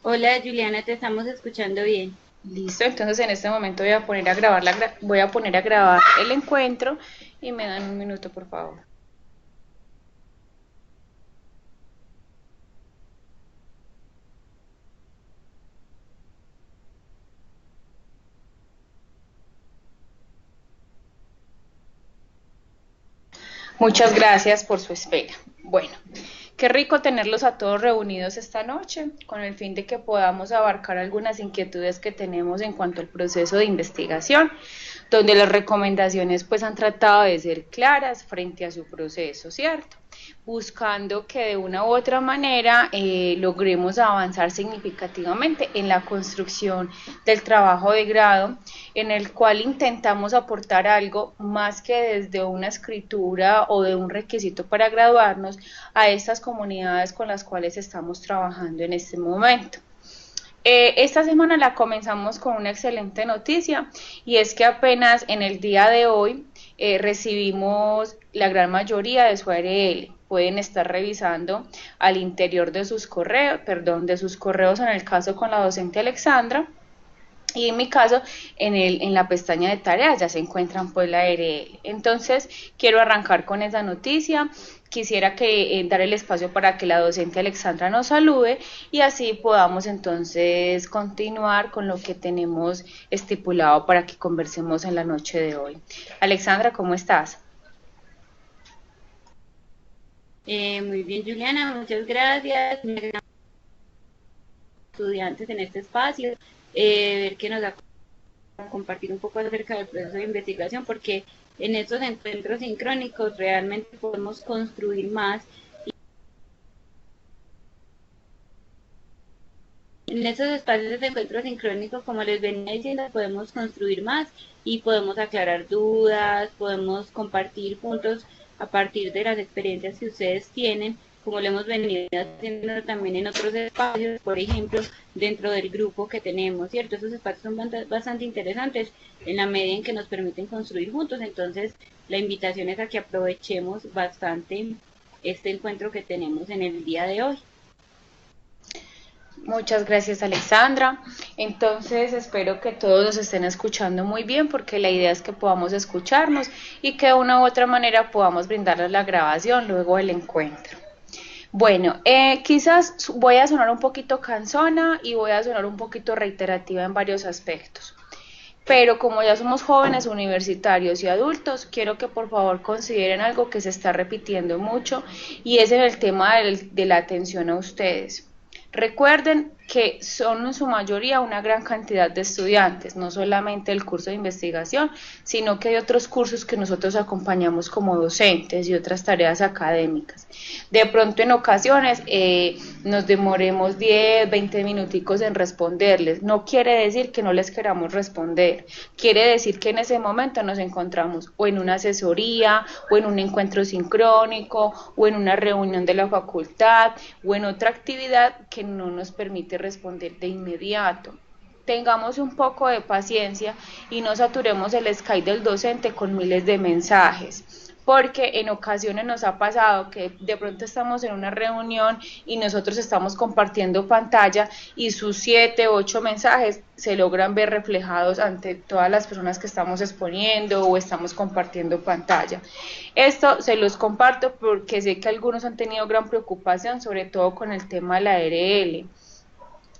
Hola Juliana, te estamos escuchando bien. Listo, entonces en este momento voy a poner a grabar voy a poner a grabar el encuentro y me dan un minuto, por favor. Muchas gracias por su espera. Bueno, qué rico tenerlos a todos reunidos esta noche con el fin de que podamos abarcar algunas inquietudes que tenemos en cuanto al proceso de investigación, donde las recomendaciones pues han tratado de ser claras frente a su proceso, ¿cierto? Buscando que de una u otra manera logremos avanzar significativamente en la construcción del trabajo de grado, en el cual intentamos aportar algo más que desde una escritura o de un requisito para graduarnos a estas comunidades con las cuales estamos trabajando en este momento. Esta semana la comenzamos con una excelente noticia y es que apenas en el día de hoy recibimos la gran mayoría de su ARL. Pueden estar revisando al interior de sus correos, perdón, de sus correos en el caso con la docente Alexandra, y en mi caso en la pestaña de tareas ya se encuentran pues la ARL. Entonces quiero arrancar con esa noticia. Quisiera que dar el espacio para que la docente Alexandra nos salude y así podamos entonces continuar con lo que tenemos estipulado para que conversemos en la noche de hoy. Alexandra, ¿cómo estás? Muy bien Juliana, muchas gracias. Estudiantes en este espacio, ver que nos da a compartir un poco acerca del proceso de investigación, porque en estos encuentros sincrónicos realmente podemos construir más. En estos espacios de encuentro sincrónico, como les venía diciendo, podemos construir más y podemos aclarar dudas, podemos compartir puntos a partir de las experiencias que ustedes tienen, como lo hemos venido haciendo también en otros espacios, por ejemplo, dentro del grupo que tenemos, ¿cierto? Esos espacios son bastante interesantes en la medida en que nos permiten construir juntos, entonces la invitación es a que aprovechemos bastante este encuentro que tenemos en el día de hoy. Muchas gracias, Alexandra. Entonces, espero que todos nos estén escuchando muy bien porque la idea es que podamos escucharnos y que de una u otra manera podamos brindarles la grabación luego del encuentro. Bueno, quizás voy a sonar un poquito cansona y voy a sonar un poquito reiterativa en varios aspectos. Pero como ya somos jóvenes universitarios y adultos, quiero que por favor consideren algo que se está repitiendo mucho y es en el tema de la atención a ustedes. Recuerden que son en su mayoría una gran cantidad de estudiantes, no solamente el curso de investigación, sino que hay otros cursos que nosotros acompañamos como docentes y otras tareas académicas. De pronto en ocasiones nos demoremos 10, 20 minuticos en responderles. No quiere decir que no les queramos responder, quiere decir que en ese momento nos encontramos o en una asesoría, o en un encuentro sincrónico, o en una reunión de la facultad, o en otra actividad que no nos permite responder de inmediato. Tengamos un poco de paciencia y no saturemos el Skype del docente con miles de mensajes, porque en ocasiones nos ha pasado que de pronto estamos en una reunión y nosotros estamos compartiendo pantalla y sus 7, 8 mensajes se logran ver reflejados ante todas las personas que estamos exponiendo o estamos compartiendo pantalla. Esto se los comparto porque sé que algunos han tenido gran preocupación, sobre todo con el tema de la ARL.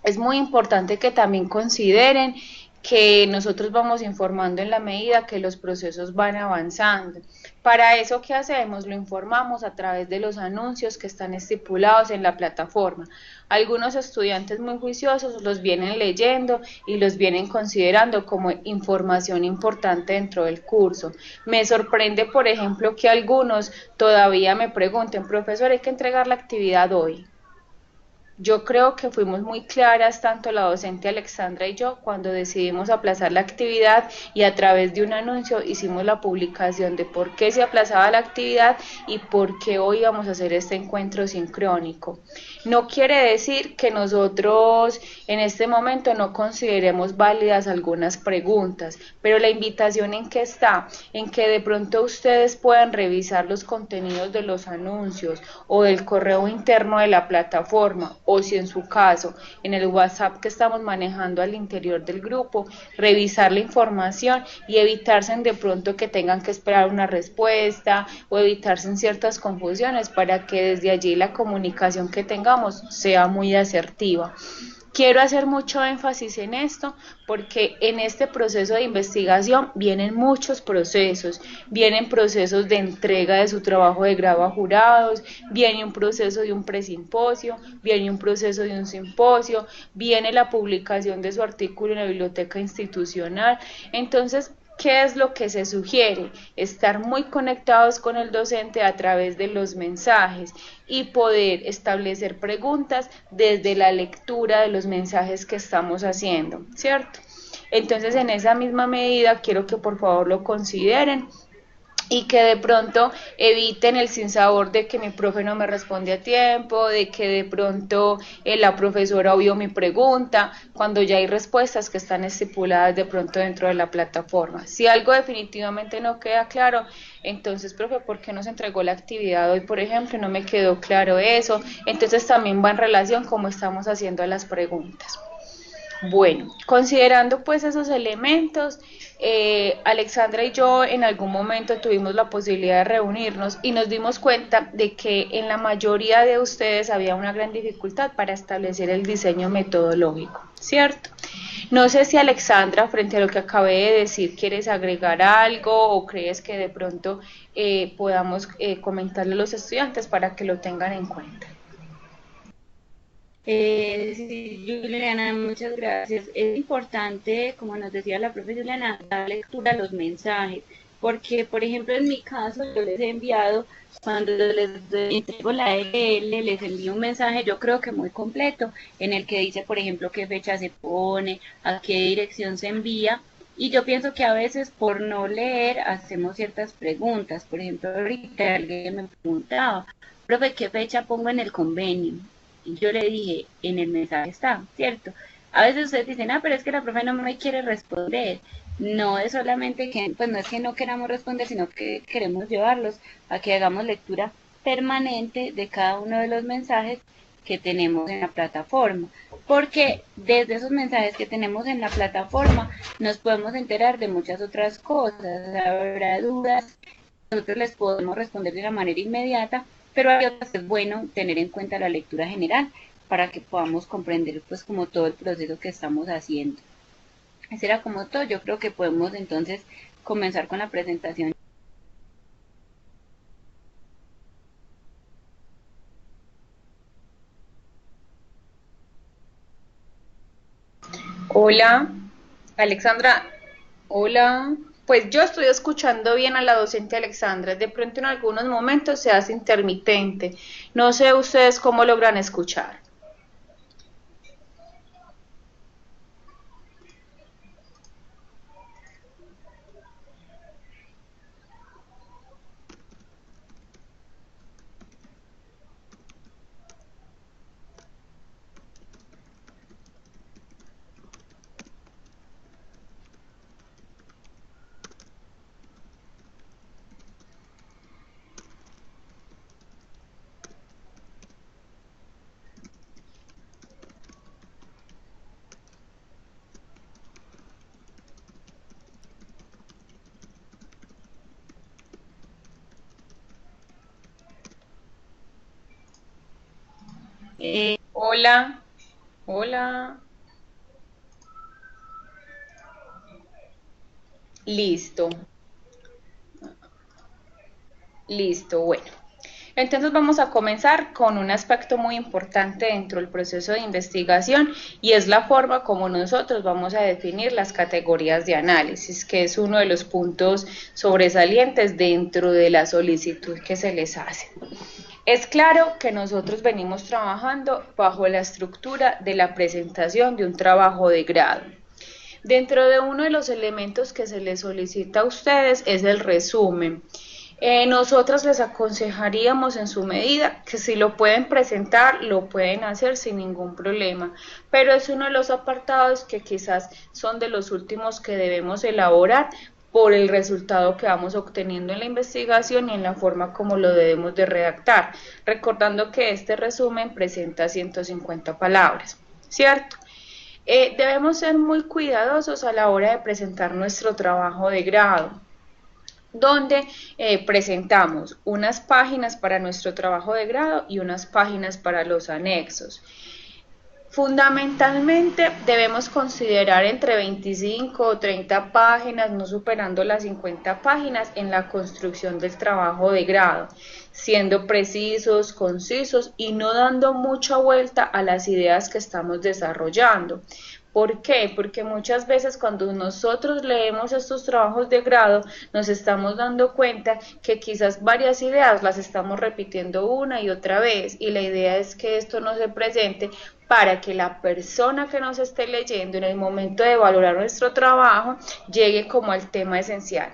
Es muy importante que también consideren que nosotros vamos informando en la medida que los procesos van avanzando. Para eso, ¿qué hacemos? Lo informamos a través de los anuncios que están estipulados en la plataforma. Algunos estudiantes muy juiciosos los vienen leyendo y los vienen considerando como información importante dentro del curso. Me sorprende, por ejemplo, que algunos todavía me pregunten, profesor, ¿hay que entregar la actividad hoy? Yo creo que fuimos muy claras, tanto la docente Alexandra y yo, cuando decidimos aplazar la actividad y a través de un anuncio hicimos la publicación de por qué se aplazaba la actividad y por qué hoy íbamos a hacer este encuentro sincrónico. No quiere decir que nosotros en este momento no consideremos válidas algunas preguntas, pero la invitación en que está, en que de pronto ustedes puedan revisar los contenidos de los anuncios o del correo interno de la plataforma o si en su caso, en el WhatsApp que estamos manejando al interior del grupo, revisar la información y evitarse de pronto que tengan que esperar una respuesta o evitarse en ciertas confusiones para que desde allí la comunicación que tengamos sea muy asertiva. Quiero hacer mucho énfasis en esto porque en este proceso de investigación vienen muchos procesos, vienen procesos de entrega de su trabajo de grado a jurados, viene un proceso de un presimposio, viene un proceso de un simposio, viene la publicación de su artículo en la biblioteca institucional. Entonces, ¿qué es lo que se sugiere? Estar muy conectados con el docente a través de los mensajes y poder establecer preguntas desde la lectura de los mensajes que estamos haciendo, ¿cierto? Entonces, en esa misma medida, quiero que por favor lo consideren y que de pronto eviten el sinsabor de que mi profe no me responde a tiempo, de que de pronto la profesora obvió mi pregunta, cuando ya hay respuestas que están estipuladas de pronto dentro de la plataforma. Si algo definitivamente no queda claro, entonces, profe, ¿por qué no se entregó la actividad hoy, por ejemplo? No me quedó claro eso. Entonces también va en relación cómo estamos haciendo las preguntas. Bueno, considerando pues esos elementos, Alexandra y yo en algún momento tuvimos la posibilidad de reunirnos y nos dimos cuenta de que en la mayoría de ustedes había una gran dificultad para establecer el diseño metodológico, ¿cierto? No sé si Alexandra, frente a lo que acabé de decir, ¿quieres agregar algo o crees que de pronto podamos comentarle a los estudiantes para que lo tengan en cuenta? Sí, Juliana, muchas gracias. Es importante, como nos decía la profe Juliana, dar lectura a los mensajes, porque, por ejemplo, en mi caso, yo les he enviado, cuando les entrego la EL, les envío un mensaje, yo creo que muy completo, en el que dice, por ejemplo, qué fecha se pone, a qué dirección se envía, y yo pienso que a veces por no leer hacemos ciertas preguntas. Por ejemplo, ahorita alguien me preguntaba, profe, ¿qué fecha pongo en el convenio? Y yo le dije, en el mensaje está, ¿cierto? A veces ustedes dicen, ah, pero es que la profe no me quiere responder. No es solamente que, pues no es que no queramos responder, sino que queremos llevarlos a que hagamos lectura permanente de cada uno de los mensajes que tenemos en la plataforma. Porque desde esos mensajes que tenemos en la plataforma nos podemos enterar de muchas otras cosas, habrá dudas, nosotros les podemos responder de una manera inmediata, pero hay otras que es bueno tener en cuenta la lectura general para que podamos comprender pues como todo el proceso que estamos haciendo. Ese era como todo. Yo creo que podemos entonces comenzar con la presentación. Hola, Alexandra, hola. Pues yo estoy escuchando bien a la docente Alexandra, de pronto en algunos momentos se hace intermitente. No sé ustedes cómo logran escuchar. Eh, Hola, hola. Listo, listo, bueno. Entonces vamos a comenzar con un aspecto muy importante dentro del proceso de investigación y es la forma como nosotros vamos a definir las categorías de análisis, que es uno de los puntos sobresalientes dentro de la solicitud que se les hace. Es claro que nosotros venimos trabajando bajo la estructura de la presentación de un trabajo de grado. Dentro de uno de los elementos que se les solicita a ustedes es el resumen. Nosotros les aconsejaríamos en su medida que si lo pueden presentar, lo pueden hacer sin ningún problema, pero es uno de los apartados que quizás son de los últimos que debemos elaborar por el resultado que vamos obteniendo en la investigación y en la forma como lo debemos de redactar, recordando que este resumen presenta 150 palabras, ¿cierto? Debemos ser muy cuidadosos a la hora de presentar nuestro trabajo de grado, donde presentamos unas páginas para nuestro trabajo de grado y unas páginas para los anexos. Fundamentalmente debemos considerar entre 25 o 30 páginas, no superando las 50 páginas en la construcción del trabajo de grado, siendo precisos, concisos y no dando mucha vuelta a las ideas que estamos desarrollando. ¿Por qué? Porque muchas veces cuando nosotros leemos estos trabajos de grado nos estamos dando cuenta que quizás varias ideas las estamos repitiendo una y otra vez, y la idea es que esto no se presente para que la persona que nos esté leyendo en el momento de valorar nuestro trabajo llegue como al tema esencial.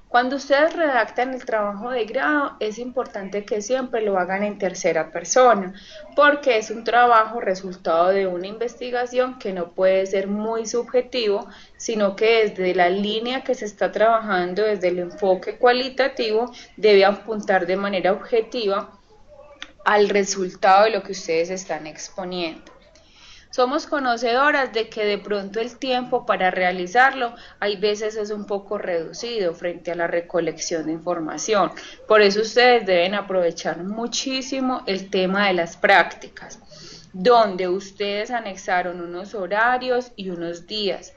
Cuando ustedes redactan el trabajo de grado, es importante que siempre lo hagan en tercera persona, porque es un trabajo resultado de una investigación que no puede ser muy subjetivo, sino que desde la línea que se está trabajando, desde el enfoque cualitativo, debe apuntar de manera objetiva al resultado de lo que ustedes están exponiendo. Somos conocedoras de que de pronto el tiempo para realizarlo hay veces es un poco reducido frente a la recolección de información. Por eso ustedes deben aprovechar muchísimo el tema de las prácticas, donde ustedes anexaron unos horarios y unos días.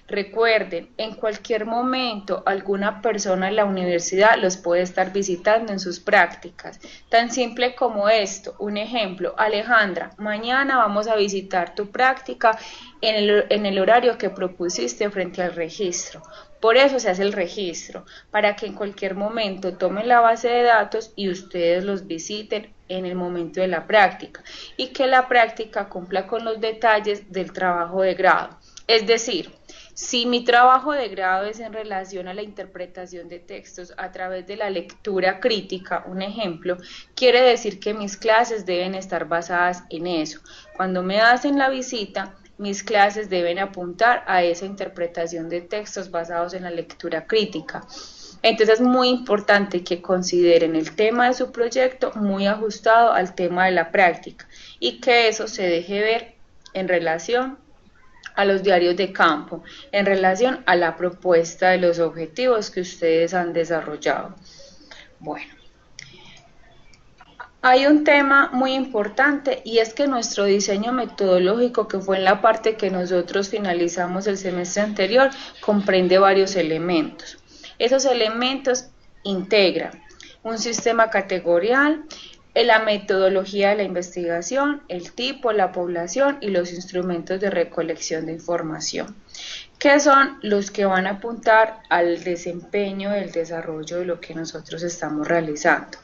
Recuerden, en cualquier momento alguna persona en la universidad los puede estar visitando en sus prácticas. Tan simple como esto, un ejemplo: Alejandra, mañana vamos a visitar tu práctica en el horario que propusiste frente al registro. Por eso se hace el registro, para que en cualquier momento tomen la base de datos y ustedes los visiten en el momento de la práctica, y que la práctica cumpla con los detalles del trabajo de grado. Es decir, si mi trabajo de grado es en relación a la interpretación de textos a través de la lectura crítica, un ejemplo, quiere decir que mis clases deben estar basadas en eso. Cuando me hacen la visita, mis clases deben apuntar a esa interpretación de textos basados en la lectura crítica. Entonces es muy importante que consideren el tema de su proyecto muy ajustado al tema de la práctica, y que eso se deje ver en relación a los diarios de campo, en relación a la propuesta de los objetivos que ustedes han desarrollado. Bueno, hay un tema muy importante, y es que nuestro diseño metodológico, que fue en la parte que nosotros finalizamos el semestre anterior, comprende varios elementos. Esos elementos integran un sistema categorial, la metodología de la investigación, el tipo, la población y los instrumentos de recolección de información, que son los que van a apuntar al desempeño del desarrollo de lo que nosotros estamos realizando.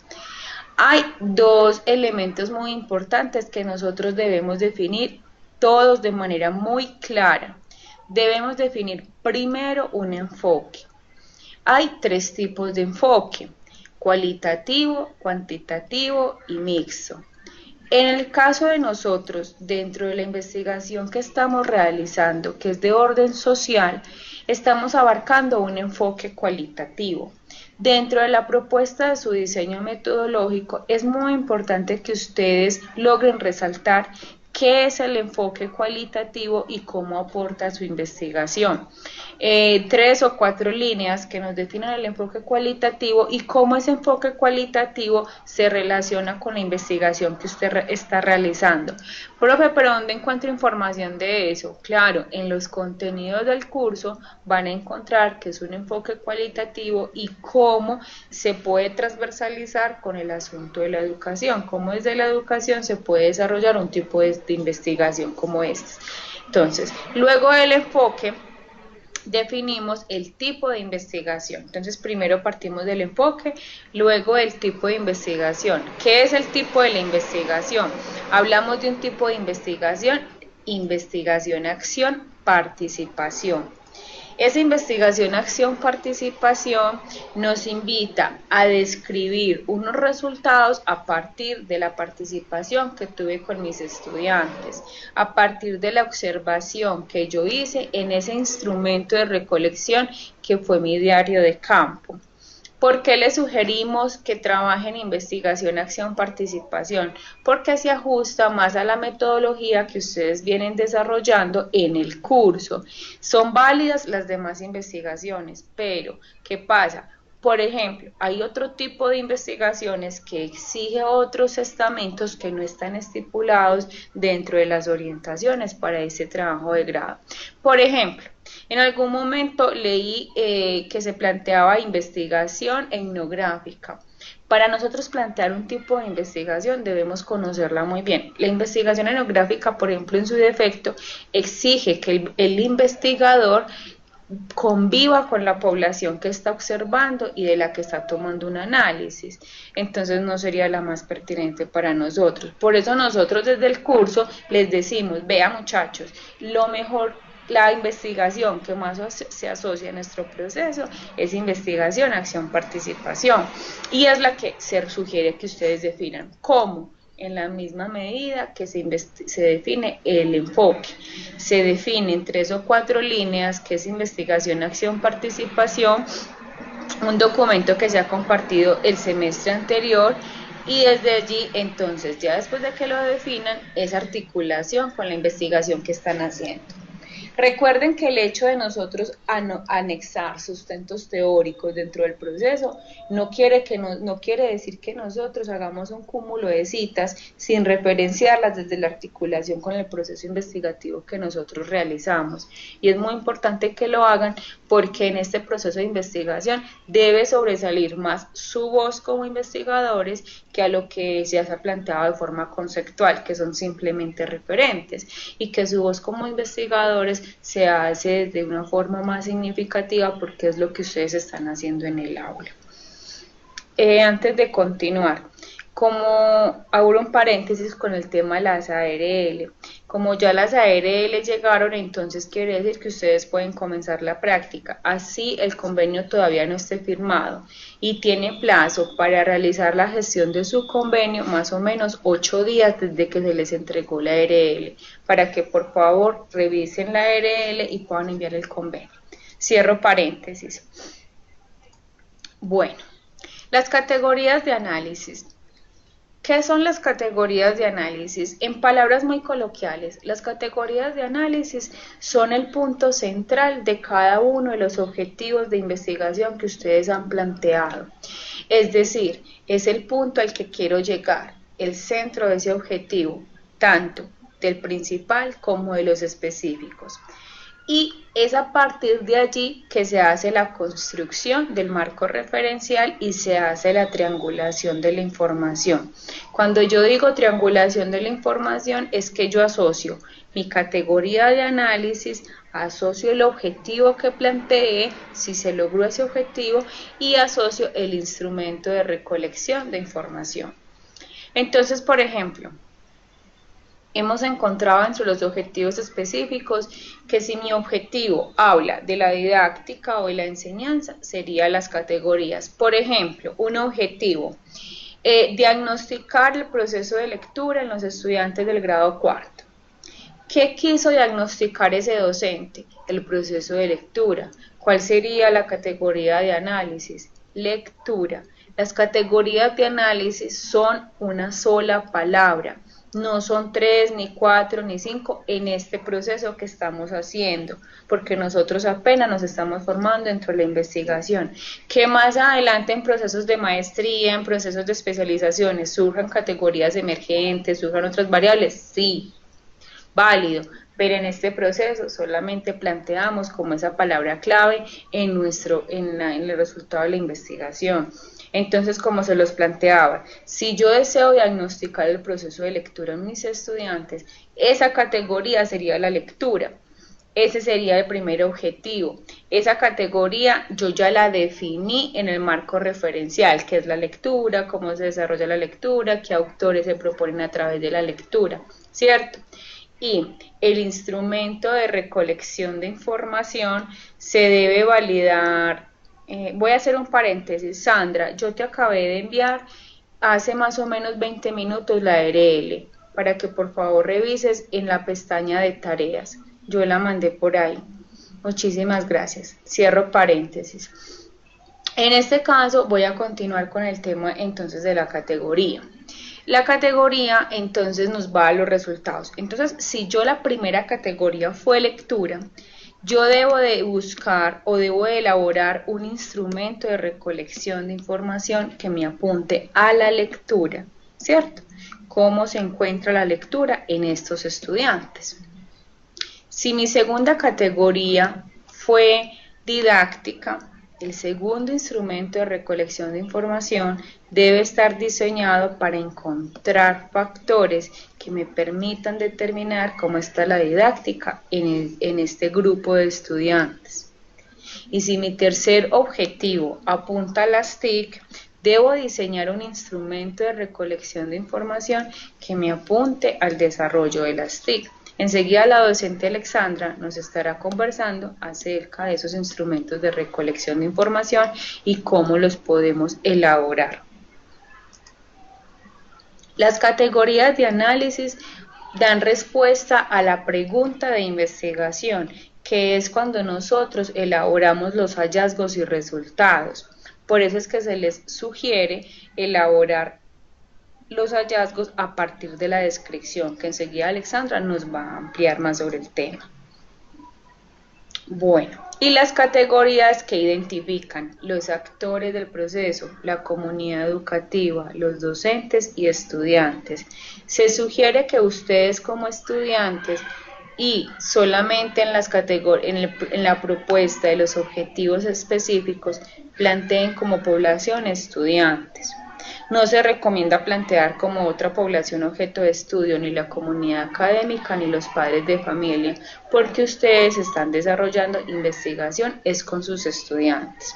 Hay dos elementos muy importantes que nosotros debemos definir todos de manera muy clara. Debemos definir primero un enfoque. Hay tres tipos de enfoque: cualitativo, cuantitativo y mixto. En el caso de nosotros, dentro de la investigación que estamos realizando, que es de orden social, estamos abarcando un enfoque cualitativo. Dentro de la propuesta de su diseño metodológico, es muy importante que ustedes logren resaltar qué es el enfoque cualitativo y cómo aporta a su investigación. 3 o 4 líneas que nos definen el enfoque cualitativo y cómo ese enfoque cualitativo se relaciona con la investigación que usted está realizando. Profe, ¿pero dónde encuentro información de eso? Claro, en los contenidos del curso van a encontrar que es un enfoque cualitativo y cómo se puede transversalizar con el asunto de la educación, cómo desde la educación se puede desarrollar un tipo de investigación como este. Entonces, luego del enfoque, definimos el tipo de investigación. Entonces, primero partimos del enfoque, luego del tipo de investigación. ¿Qué es el tipo de la investigación? Hablamos de un tipo de investigación: investigación, acción, participación. Esa investigación, acción, participación nos invita a describir unos resultados a partir de la participación que tuve con mis estudiantes, a partir de la observación que yo hice en ese instrumento de recolección que fue mi diario de campo. ¿Por qué les sugerimos que trabajen investigación, acción, participación? Porque se ajusta más a la metodología que ustedes vienen desarrollando en el curso. Son válidas las demás investigaciones, pero ¿qué pasa? Por ejemplo, hay otro tipo de investigaciones que exige otros estamentos que no están estipulados dentro de las orientaciones para ese trabajo de grado. Por ejemplo, en algún momento leí que se planteaba investigación etnográfica. Para nosotros plantear un tipo de investigación debemos conocerla muy bien. La investigación etnográfica, por ejemplo, en su defecto, exige que el investigador conviva con la población que está observando y de la que está tomando un análisis. Entonces no sería la más pertinente para nosotros. Por eso nosotros desde el curso les decimos, vea muchachos, lo mejor, la investigación que más se asocia a nuestro proceso es investigación, acción, participación, y es la que se sugiere que ustedes definan. ¿Cómo? En la misma medida que se define el enfoque. Se define en 3 o 4 líneas, que es investigación, acción, participación, un documento que se ha compartido el semestre anterior, y desde allí, entonces, ya después de que lo definan, es articulación con la investigación que están haciendo. Recuerden que el hecho de nosotros anexar sustentos teóricos dentro del proceso no quiere decir que nosotros hagamos un cúmulo de citas sin referenciarlas desde la articulación con el proceso investigativo que nosotros realizamos. Y es muy importante que lo hagan porque en este proceso de investigación debe sobresalir más su voz como investigadores que a lo que ya se ha planteado de forma conceptual, que son simplemente referentes, y que su voz como investigadores se hace de una forma más significativa porque es lo que ustedes están haciendo en el aula. Antes de continuar, como abro un paréntesis con el tema de las ARL, como ya las ARL llegaron, entonces quiere decir que ustedes pueden comenzar la práctica, así el convenio todavía no esté firmado, y tiene plazo para realizar la gestión de su convenio más o menos 8 días desde que se les entregó la ARL, para que por favor revisen la ARL y puedan enviar el convenio. Cierro paréntesis. Bueno, las categorías de análisis. ¿Qué son las categorías de análisis? En palabras muy coloquiales, las categorías de análisis son el punto central de cada uno de los objetivos de investigación que ustedes han planteado. Es decir, es el punto al que quiero llegar, el centro de ese objetivo, tanto del principal como de los específicos. Y es a partir de allí que se hace la construcción del marco referencial y se hace la triangulación de la información. Cuando yo digo triangulación de la información es que yo asocio mi categoría de análisis, asocio el objetivo que planteé, si se logró ese objetivo, y asocio el instrumento de recolección de información. Entonces, por ejemplo, hemos encontrado entre los objetivos específicos que si mi objetivo habla de la didáctica o de la enseñanza, serían las categorías. Por ejemplo, un objetivo, diagnosticar el proceso de lectura en los estudiantes del grado cuarto. ¿Qué quiso diagnosticar ese docente? El proceso de lectura. ¿Cuál sería la categoría de análisis? Lectura. Las categorías de análisis son una sola palabra. No son 3, ni 4, ni 5 en este proceso que estamos haciendo, porque nosotros apenas nos estamos formando dentro de la investigación. Que más adelante en procesos de maestría, en procesos de especializaciones, surjan categorías emergentes, surjan otras variables, sí, válido, pero en este proceso solamente planteamos como esa palabra clave en el resultado de la investigación. Entonces, como se los planteaba, si yo deseo diagnosticar el proceso de lectura en mis estudiantes, esa categoría sería la lectura. Ese sería el primer objetivo. Esa categoría yo ya la definí en el marco referencial, que es la lectura, cómo se desarrolla la lectura, qué autores se proponen a través de la lectura, ¿cierto? y el instrumento de recolección de información se debe validar. Voy a hacer un paréntesis. Sandra, yo te acabé de enviar hace más o menos 20 minutos la URL para que por favor revises en la pestaña de tareas. Yo la mandé por ahí. Muchísimas gracias. Cierro paréntesis. En este caso voy a continuar con el tema entonces de la categoría. La categoría entonces nos va a los resultados. Entonces, si yo la primera categoría fue lectura, yo debo de buscar o debo de elaborar un instrumento de recolección de información que me apunte a la lectura, ¿cierto? ¿Cómo se encuentra la lectura en estos estudiantes? Si mi segunda categoría fue didáctica, el segundo instrumento de recolección de información debe estar diseñado para encontrar factores que me permitan determinar cómo está la didáctica en este grupo de estudiantes. Y si mi tercer objetivo apunta a las TIC, debo diseñar un instrumento de recolección de información que me apunte al desarrollo de las TIC. Enseguida la docente Alexandra nos estará conversando acerca de esos instrumentos de recolección de información y cómo los podemos elaborar. Las categorías de análisis dan respuesta a la pregunta de investigación, que es cuando nosotros elaboramos los hallazgos y resultados. Por eso es que se les sugiere elaborar los hallazgos a partir de la descripción, que enseguida Alexandra nos va a ampliar más sobre el tema. Bueno, y las categorías que identifican los actores del proceso, la comunidad educativa, los docentes y estudiantes. Se sugiere que ustedes como estudiantes y solamente en la propuesta de los objetivos específicos planteen como población estudiantes. No se recomienda plantear como otra población objeto de estudio ni la comunidad académica ni los padres de familia, porque ustedes están desarrollando investigación es con sus estudiantes.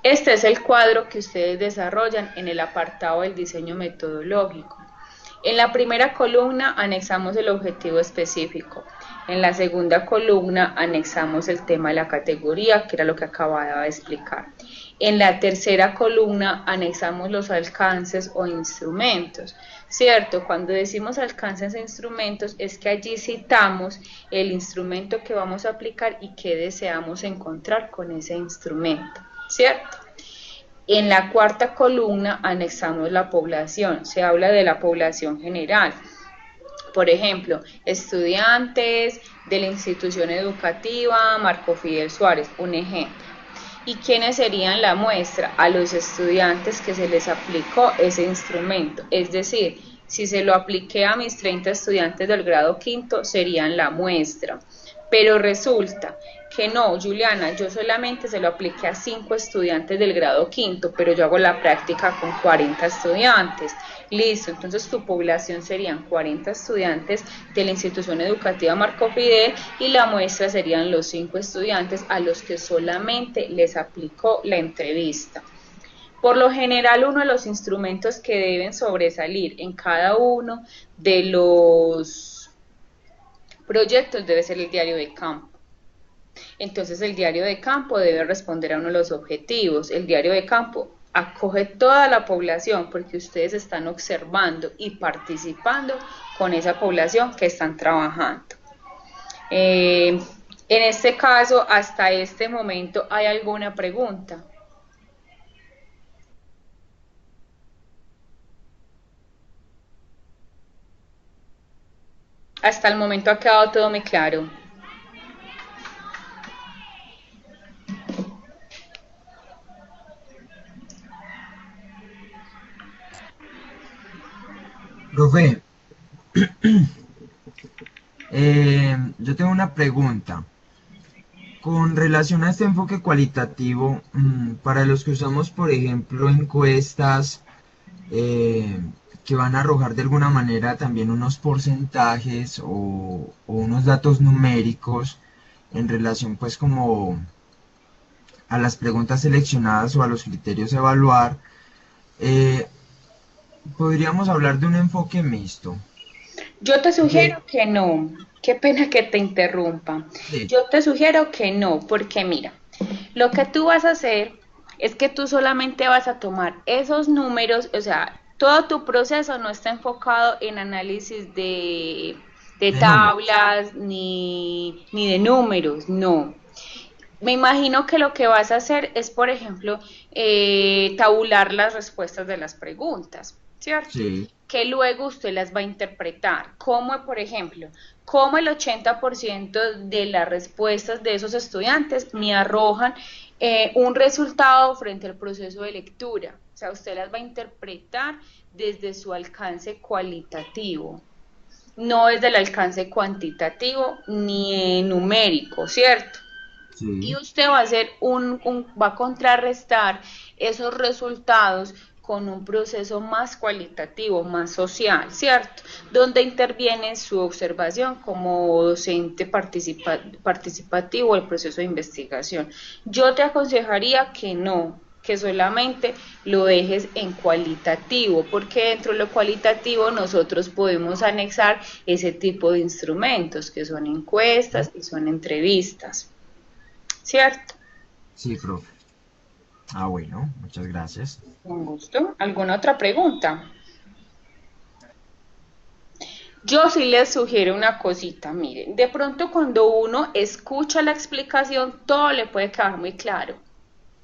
Este es el cuadro que ustedes desarrollan en el apartado del diseño metodológico. En la primera columna anexamos el objetivo específico. En la segunda columna anexamos el tema de la categoría, que era lo que acababa de explicar. En la tercera columna anexamos los alcances o instrumentos, ¿cierto? Cuando decimos alcances e instrumentos es que allí citamos el instrumento que vamos a aplicar y qué deseamos encontrar con ese instrumento, ¿cierto? En la cuarta columna anexamos la población, se habla de la población general. Por ejemplo, estudiantes de la institución educativa Marco Fidel Suárez, un ejemplo. ¿Y quiénes serían la muestra? A los estudiantes que se les aplicó ese instrumento. Es decir, si se lo apliqué a mis 30 estudiantes del grado quinto, serían la muestra. Pero resulta que no, Juliana, yo solamente se lo apliqué a 5 estudiantes del grado quinto, pero yo hago la práctica con 40 estudiantes. Listo, entonces tu población serían 40 estudiantes de la institución educativa Marco Fidel y la muestra serían los 5 estudiantes a los que solamente les aplicó la entrevista. Por lo general, uno de los instrumentos que deben sobresalir en cada uno de los proyectos debe ser el diario de campo. Entonces el diario de campo debe responder a uno de los objetivos. El diario de campo acoge toda la población porque ustedes están observando y participando con esa población que están trabajando. En este caso, hasta este momento, ¿hay alguna pregunta? Hasta el momento ha quedado todo muy claro. Profe, yo tengo una pregunta. Con relación a este enfoque cualitativo, para los que usamos, por ejemplo, encuestas que van a arrojar de alguna manera también unos porcentajes o unos datos numéricos en relación pues como a las preguntas seleccionadas o a los criterios a evaluar, podríamos hablar de un enfoque mixto. Yo te Porque, sugiero que no. Qué pena que te interrumpa. sí, Yo te sugiero que no, porque mira, lo que tú vas a hacer es que tú solamente vas a tomar esos números, o sea, todo tu proceso no está enfocado en análisis de de números. tablas ni de números, no. Me imagino que lo que vas a hacer es, por ejemplo, tabular las respuestas de las preguntas, ¿cierto? Sí, Que luego usted las va a interpretar. Como, por ejemplo, como el 80% de las respuestas de esos estudiantes me arrojan un resultado frente al proceso de lectura. O sea, usted las va a interpretar desde su alcance cualitativo, no desde el alcance cuantitativo ni numérico, ¿cierto? Y sí. usted va a hacer va a contrarrestar esos resultados con un proceso más cualitativo, más social, ¿cierto? Donde interviene su observación como docente participativo del proceso de investigación. Yo te aconsejaría que no, que solamente lo dejes en cualitativo, porque dentro de lo cualitativo nosotros podemos anexar ese tipo de instrumentos, que son encuestas y son entrevistas. ¿Cierto? Sí, profe. Ah, bueno, muchas gracias. Con gusto. ¿Alguna otra pregunta? Yo sí les sugiero una cosita, miren, de pronto cuando uno escucha la explicación, todo le puede quedar muy claro,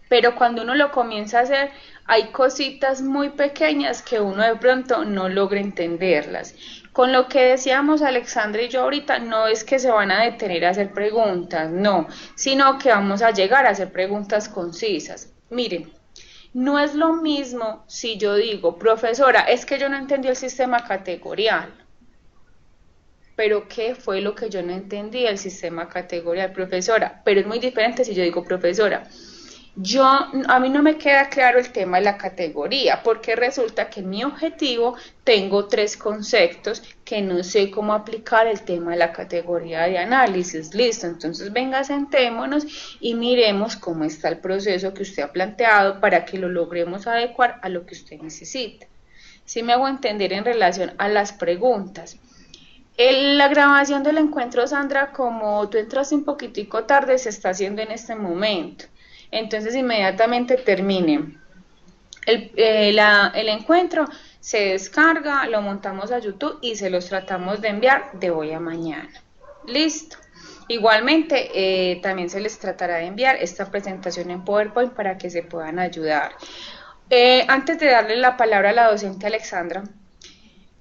pero cuando uno lo comienza a hacer, hay cositas muy pequeñas que uno de pronto no logra entenderlas. Con lo que decíamos Alexandra y yo ahorita, no es que se van a detener a hacer preguntas, no, sino que vamos a llegar a hacer preguntas concisas. Miren, no es lo mismo si yo digo, profesora, es que yo no entendí el sistema categorial, pero ¿qué fue lo que yo no entendí del sistema categorial, profesora? Pero es muy diferente si yo digo, profesora, a mí no me queda claro el tema de la categoría, porque resulta que en mi objetivo tengo tres conceptos que no sé cómo aplicar el tema de la categoría de análisis. Listo, entonces venga, sentémonos y miremos cómo está el proceso que usted ha planteado para que lo logremos adecuar a lo que usted necesita. Si me hago entender en relación a las preguntas. La grabación del encuentro, Sandra, como tú entraste un poquitico tarde, se está haciendo en este momento. Entonces, inmediatamente termine el encuentro, se descarga, lo montamos a YouTube y se los tratamos de enviar de hoy a mañana. Listo. Igualmente, también se les tratará de enviar esta presentación en PowerPoint para que se puedan ayudar. Antes de darle la palabra a la docente Alexandra,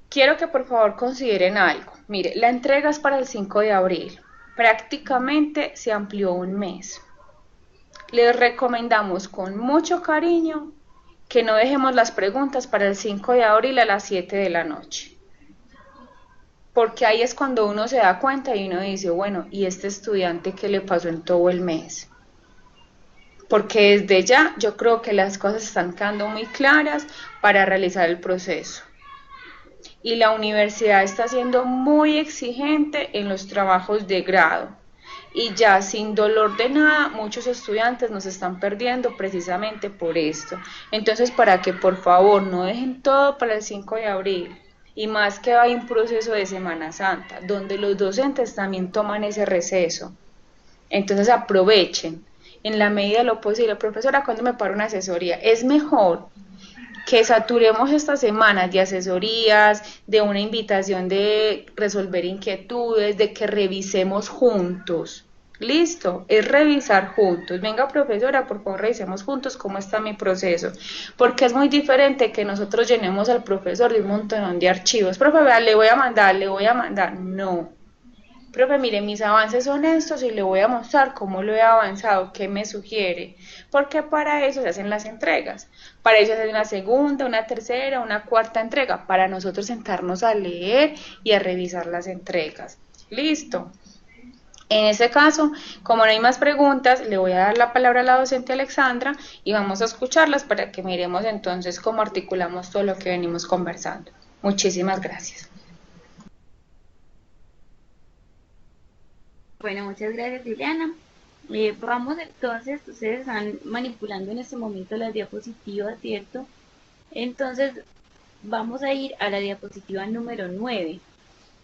quiero que por favor consideren algo. Mire, la entrega es para el 5 de abril. Prácticamente se amplió un mes. Les recomendamos con mucho cariño que no dejemos las preguntas para el 5 de abril a las 7 de la noche. Porque ahí es cuando uno se da cuenta y uno dice, bueno, ¿y este estudiante qué le pasó en todo el mes? Porque desde ya yo creo que las cosas están quedando muy claras para realizar el proceso. Y la universidad está siendo muy exigente en los trabajos de grado. Y ya sin dolor de nada, muchos estudiantes nos están perdiendo precisamente por esto. Entonces, para que por favor no dejen todo para el 5 de abril, y más que hay un proceso de Semana Santa, donde los docentes también toman ese receso. Entonces, aprovechen en la medida de lo posible. Profesora, ¿cuándo me paro una asesoría? Es mejor que saturemos estas semanas de asesorías, de una invitación de resolver inquietudes, de que revisemos juntos. Listo, es revisar juntos. Venga, profesora, por favor, revisemos juntos cómo está mi proceso. Porque es muy diferente que nosotros llenemos al profesor de un montón de archivos. Profe, vea, le voy a mandar, le voy a mandar. No. Profe, mire, mis avances son estos y le voy a mostrar cómo lo he avanzado, qué me sugiere, porque para eso se hacen las entregas, para eso se hace una segunda, una tercera, una cuarta entrega, para nosotros sentarnos a leer y a revisar las entregas. Listo. En ese caso, como no hay más preguntas, le voy a dar la palabra a la docente Alexandra y vamos a escucharlas para que miremos entonces cómo articulamos todo lo que venimos conversando. Muchísimas gracias. Bueno, muchas gracias, Liliana. Vamos entonces, ustedes están manipulando en este momento las diapositivas, ¿cierto? Entonces, vamos a ir a la diapositiva número 9.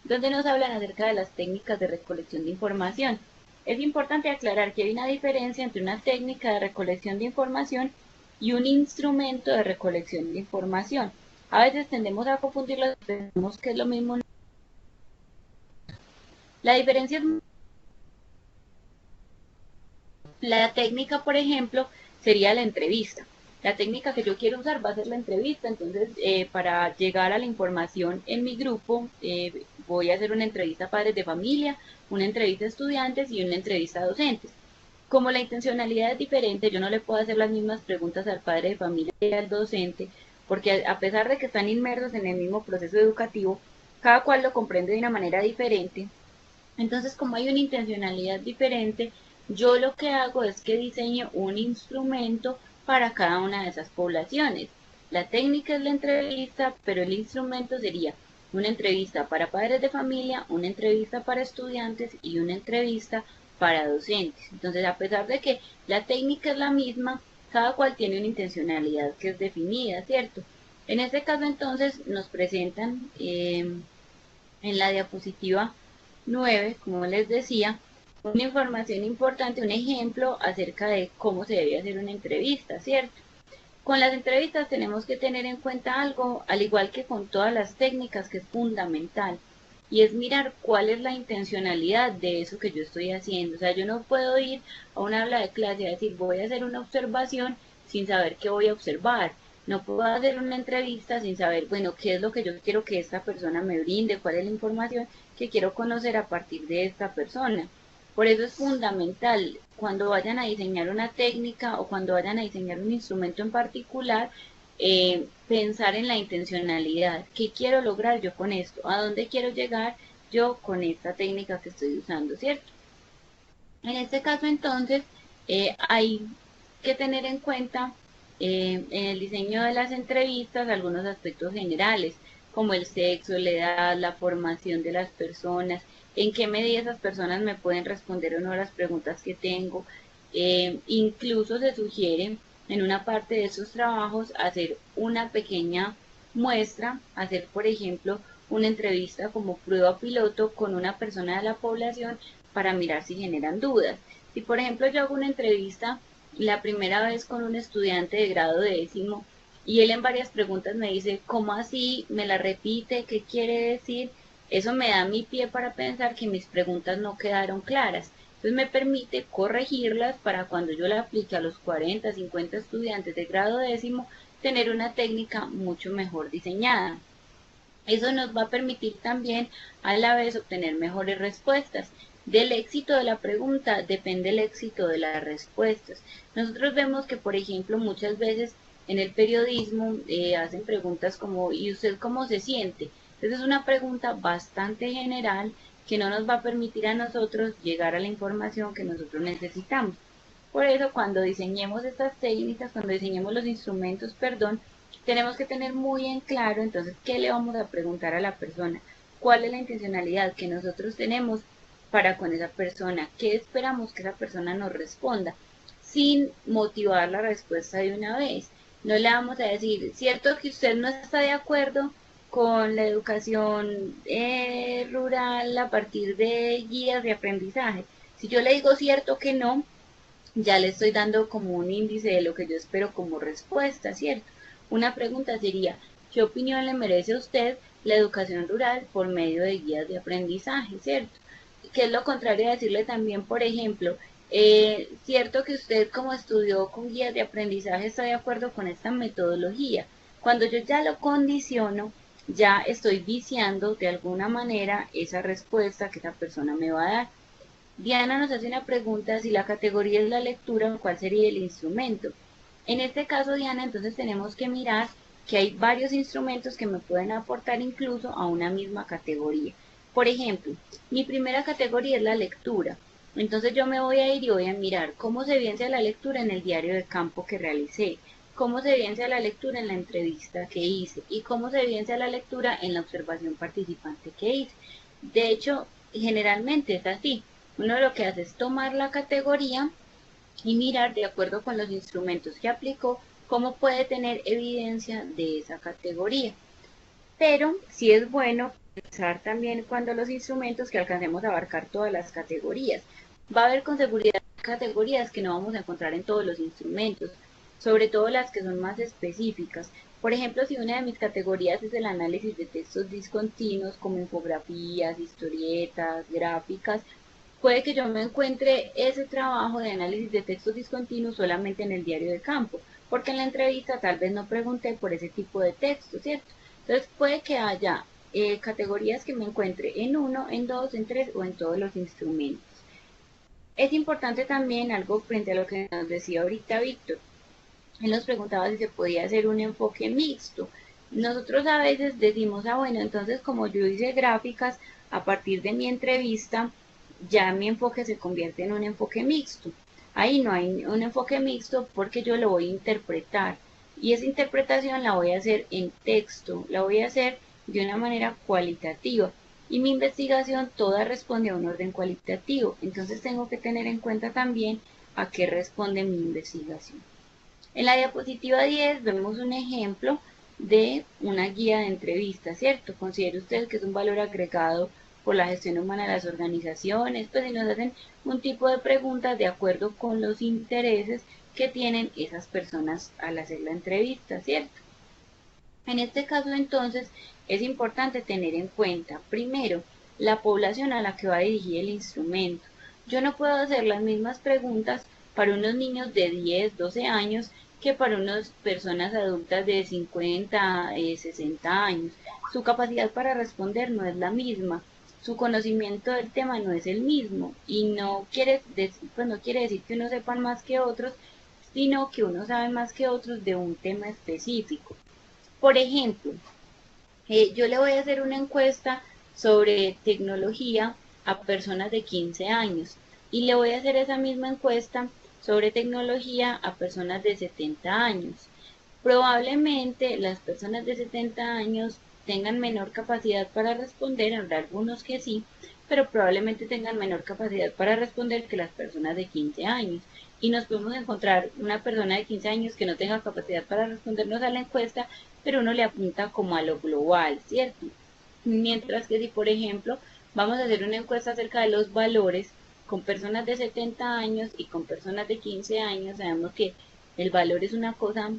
donde nos hablan acerca de las técnicas de recolección de información. Es importante aclarar que hay una diferencia entre una técnica de recolección de información y un instrumento de recolección de información. A veces tendemos a confundirlos, pensamos que es lo mismo. La diferencia es la técnica, por ejemplo, sería la entrevista. La técnica que yo quiero usar va a ser la entrevista, entonces para llegar a la información en mi grupo voy a hacer una entrevista a padres de familia, una entrevista a estudiantes y una entrevista a docentes. Como la intencionalidad es diferente, yo no le puedo hacer las mismas preguntas al padre de familia y al docente, porque a pesar de que están inmersos en el mismo proceso educativo, cada cual lo comprende de una manera diferente. Entonces, como hay una intencionalidad diferente, yo lo que hago es que diseño un instrumento para cada una de esas poblaciones. La técnica es la entrevista, pero el instrumento sería una entrevista para padres de familia, una entrevista para estudiantes y una entrevista para docentes. Entonces, a pesar de que la técnica es la misma, cada cual tiene una intencionalidad que es definida, ¿cierto? En este caso, entonces, nos presentan en la diapositiva 9, como les decía, una información importante, un ejemplo acerca de cómo se debe hacer una entrevista, ¿cierto? Con las entrevistas tenemos que tener en cuenta algo, al igual que con todas las técnicas, que es fundamental, y es mirar cuál es la intencionalidad de eso que yo estoy haciendo. O sea, yo no puedo ir a una aula de clase a decir voy a hacer una observación sin saber qué voy a observar. No puedo hacer una entrevista sin saber, bueno, qué es lo que yo quiero que esta persona me brinde, cuál es la información que quiero conocer a partir de esta persona. Por eso es fundamental cuando vayan a diseñar una técnica o cuando vayan a diseñar un instrumento en particular, pensar en la intencionalidad. ¿Qué quiero lograr yo con esto? ¿A dónde quiero llegar yo con esta técnica que estoy usando, cierto? En este caso, entonces, hay que tener en cuenta en el diseño de las entrevistas algunos aspectos generales, como el sexo, la edad, la formación de las personas, en qué medida esas personas me pueden responder o no a las preguntas que tengo. Incluso se sugiere en una parte de esos trabajos hacer una pequeña muestra, hacer, por ejemplo, una entrevista como prueba piloto con una persona de la población para mirar si generan dudas. Si, por ejemplo, yo hago una entrevista la primera vez con un estudiante de grado 10º y él en varias preguntas me dice, ¿cómo así? ¿Me la repite? ¿Qué quiere decir? Eso me da mi pie para pensar que mis preguntas no quedaron claras. Entonces me permite corregirlas para cuando yo la aplique a los 40, 50 estudiantes de grado 10º, tener una técnica mucho mejor diseñada. Eso nos va a permitir también a la vez obtener mejores respuestas. Del éxito de la pregunta depende el éxito de las respuestas. Nosotros vemos que, por ejemplo, muchas veces en el periodismo hacen preguntas como ¿y usted cómo se siente? Entonces es una pregunta bastante general que no nos va a permitir a nosotros llegar a la información que nosotros necesitamos. Por eso, cuando diseñemos estas técnicas, cuando diseñemos los instrumentos, perdón, tenemos que tener muy en claro entonces qué le vamos a preguntar a la persona, cuál es la intencionalidad que nosotros tenemos para con esa persona, qué esperamos que esa persona nos responda, sin motivar la respuesta de una vez. No le vamos a decir, cierto que usted no está de acuerdo con la educación rural a partir de guías de aprendizaje. Si yo le digo cierto que no, ya le estoy dando como un índice de lo que yo espero como respuesta, ¿cierto? Una pregunta sería, ¿qué opinión le merece a usted la educación rural por medio de guías de aprendizaje, ¿cierto? Que es lo contrario a decirle también, por ejemplo, cierto que usted como estudió con guías de aprendizaje está de acuerdo con esta metodología. Cuando yo ya lo condiciono, ya estoy viciando de alguna manera esa respuesta que esa persona me va a dar. Diana nos hace una pregunta, si la categoría es la lectura, ¿cuál sería el instrumento? En este caso, Diana, entonces tenemos que mirar que hay varios instrumentos que me pueden aportar incluso a una misma categoría. Por ejemplo, mi primera categoría es la lectura. Entonces yo me voy a ir y voy a mirar cómo se evidencia la lectura en el diario de campo que realicé, cómo se evidencia la lectura en la entrevista que hice y cómo se evidencia la lectura en la observación participante que hice. De hecho, generalmente es así. Uno lo que hace es tomar la categoría y mirar de acuerdo con los instrumentos que aplicó cómo puede tener evidencia de esa categoría. Pero sí es bueno pensar también cuando los instrumentos que alcancemos a abarcar todas las categorías. Va a haber con seguridad categorías que no vamos a encontrar en todos los instrumentos, sobre todo las que son más específicas. Por ejemplo, si una de mis categorías es el análisis de textos discontinuos como infografías, historietas, gráficas, puede que yo me encuentre ese trabajo de análisis de textos discontinuos solamente en el diario de campo, porque en la entrevista tal vez no pregunté por ese tipo de texto, ¿cierto? Entonces puede que haya categorías que me encuentre en uno, en dos, en tres o en todos los instrumentos. Es importante también algo frente a lo que nos decía ahorita Víctor. Él nos preguntaba si se podía hacer un enfoque mixto. Nosotros a veces decimos, bueno, entonces como yo hice gráficas, a partir de mi entrevista, ya mi enfoque se convierte en un enfoque mixto. Ahí no hay un enfoque mixto porque yo lo voy a interpretar. Y esa interpretación la voy a hacer en texto, la voy a hacer de una manera cualitativa. Y mi investigación toda responde a un orden cualitativo. Entonces tengo que tener en cuenta también a qué responde mi investigación. En la diapositiva 10 vemos un ejemplo de una guía de entrevista, ¿cierto? Considere usted que es un valor agregado por la gestión humana de las organizaciones, pues si nos hacen un tipo de preguntas de acuerdo con los intereses que tienen esas personas al hacer la entrevista, ¿cierto? En este caso entonces es importante tener en cuenta, primero, la población a la que va a dirigir el instrumento. Yo no puedo hacer las mismas preguntas para unos niños de 10, 12 años que para unas personas adultas de 50, 60 años. Su capacidad para responder no es la misma, su conocimiento del tema no es el mismo y no quiere decir que unos sepan más que otros, sino que uno sabe más que otros de un tema específico. Por ejemplo, yo le voy a hacer una encuesta sobre tecnología a personas de 15 años y le voy a hacer esa misma encuesta sobre tecnología a personas de 70 años. Probablemente las personas de 70 años tengan menor capacidad para responder, habrá algunos que sí, pero probablemente tengan menor capacidad para responder que las personas de 15 años. Y nos podemos encontrar una persona de 15 años que no tenga capacidad para respondernos a la encuesta, pero uno le apunta como a lo global, ¿cierto? Mientras que si, por ejemplo, vamos a hacer una encuesta acerca de los valores con personas de 70 años y con personas de 15 años, sabemos que el valor es una cosa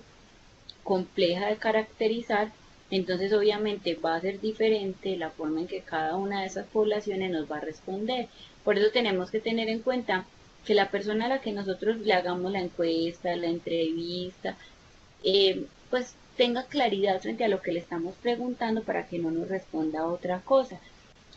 compleja de caracterizar, entonces obviamente va a ser diferente la forma en que cada una de esas poblaciones nos va a responder. Por eso tenemos que tener en cuenta que la persona a la que nosotros le hagamos la encuesta, la entrevista, pues tenga claridad frente a lo que le estamos preguntando para que no nos responda otra cosa.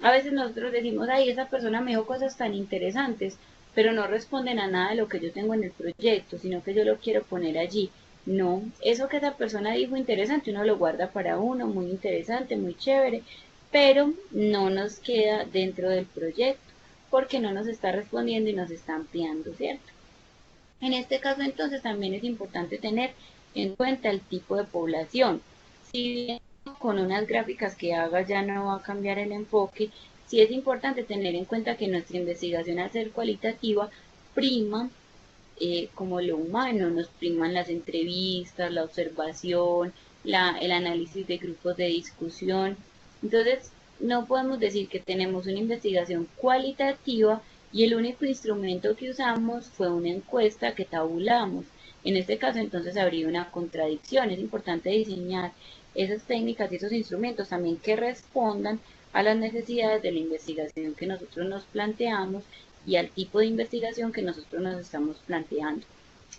A veces nosotros decimos, ay, esa persona me dijo cosas tan interesantes, pero no responden a nada de lo que yo tengo en el proyecto, sino que yo lo quiero poner allí. No, eso que esa persona dijo interesante, uno lo guarda para uno, muy interesante, muy chévere, pero no nos queda dentro del proyecto, porque no nos está respondiendo y nos está ampliando, ¿cierto? En este caso entonces también es importante tener en cuenta el tipo de población. Si bien con unas gráficas que haga ya no va a cambiar el enfoque, sí es importante tener en cuenta que nuestra investigación al ser cualitativa prima como lo humano, nos priman las entrevistas, la observación, el análisis de grupos de discusión. Entonces, no podemos decir que tenemos una investigación cualitativa y el único instrumento que usamos fue una encuesta que tabulamos. En este caso, entonces, habría una contradicción. Es importante diseñar esas técnicas y esos instrumentos también que respondan a las necesidades de la investigación que nosotros nos planteamos y al tipo de investigación que nosotros nos estamos planteando.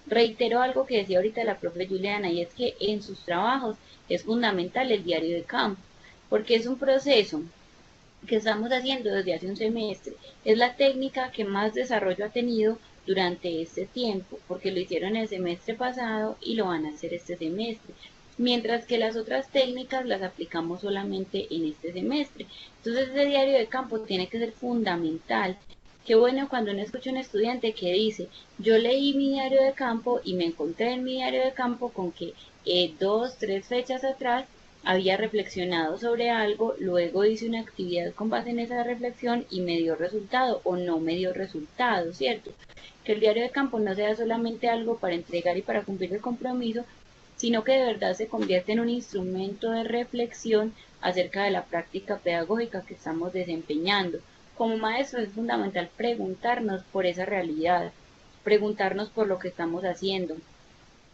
Reitero algo que decía ahorita la profe Juliana, y es que en sus trabajos es fundamental el diario de campo, porque es un proceso que estamos haciendo desde hace un semestre. Es la técnica que más desarrollo ha tenido durante este tiempo, porque lo hicieron el semestre pasado y lo van a hacer este semestre, mientras que las otras técnicas las aplicamos solamente en este semestre. Entonces ese diario de campo tiene que ser fundamental. Qué bueno cuando uno escucha a un estudiante que dice, yo leí mi diario de campo y me encontré en mi diario de campo con que 2, 3 fechas atrás había reflexionado sobre algo, luego hice una actividad con base en esa reflexión y me dio resultado o no me dio resultado, ¿cierto? Que el diario de campo no sea solamente algo para entregar y para cumplir el compromiso, sino que de verdad se convierte en un instrumento de reflexión acerca de la práctica pedagógica que estamos desempeñando. Como maestros es fundamental preguntarnos por esa realidad, preguntarnos por lo que estamos haciendo.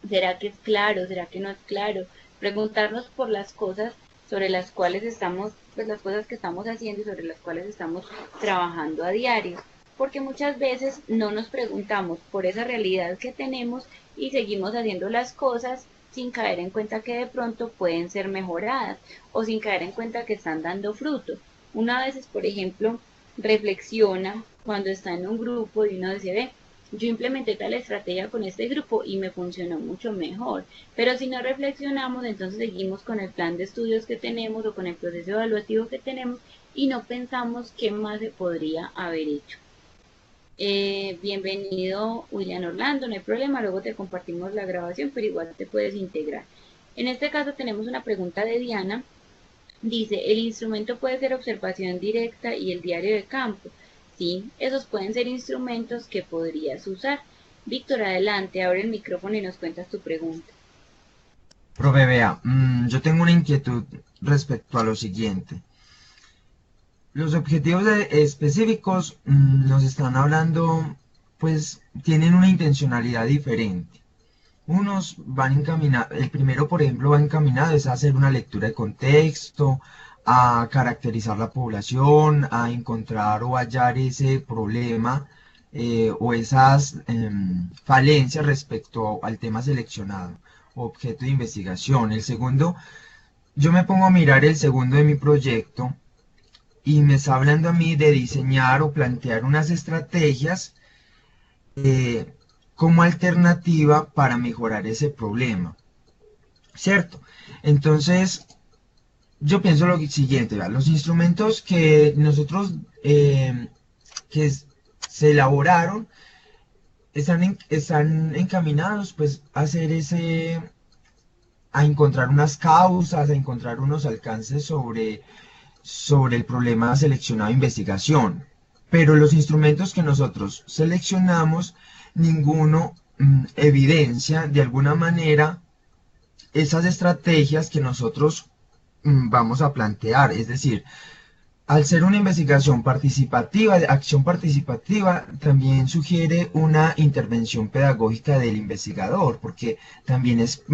¿Será que es claro? ¿Será que no es claro? Preguntarnos por las cosas sobre las cuales estamos, pues las cosas que estamos haciendo y sobre las cuales estamos trabajando a diario. Porque muchas veces no nos preguntamos por esa realidad que tenemos y seguimos haciendo las cosas sin caer en cuenta que de pronto pueden ser mejoradas o sin caer en cuenta que están dando fruto. Una vez, por ejemplo, reflexiona cuando está en un grupo y uno dice, ve, yo implementé tal estrategia con este grupo y me funcionó mucho mejor. Pero si no reflexionamos, entonces seguimos con el plan de estudios que tenemos o con el proceso evaluativo que tenemos y no pensamos qué más se podría haber hecho. Bienvenido William Orlando, no hay problema, luego te compartimos la grabación, pero igual te puedes integrar. En este caso tenemos una pregunta de Diana. Dice, el instrumento puede ser observación directa y el diario de campo. Sí, esos pueden ser instrumentos que podrías usar. Víctor, adelante, abre el micrófono y nos cuentas tu pregunta. Profe, vea, yo tengo una inquietud respecto a lo siguiente. Los objetivos específicos nos están hablando, pues tienen una intencionalidad diferente. Unos van encaminados, el primero por ejemplo va encaminado es a hacer una lectura de contexto, a caracterizar la población, a encontrar o hallar ese problema o esas falencias respecto al tema seleccionado, objeto de investigación. El segundo, yo me pongo a mirar el segundo de mi proyecto y me está hablando a mí de diseñar o plantear unas estrategias eh, como alternativa para mejorar ese problema, ¿cierto? Entonces, yo pienso lo siguiente, ¿verdad? Los instrumentos que nosotros se elaboraron están encaminados pues a hacer a encontrar unas causas, a encontrar unos alcances sobre el problema seleccionado de investigación. Pero los instrumentos que nosotros seleccionamos, ninguno evidencia de alguna manera esas estrategias que nosotros vamos a plantear. Es decir, al ser una investigación participativa, de acción participativa, también sugiere una intervención pedagógica del investigador, porque también es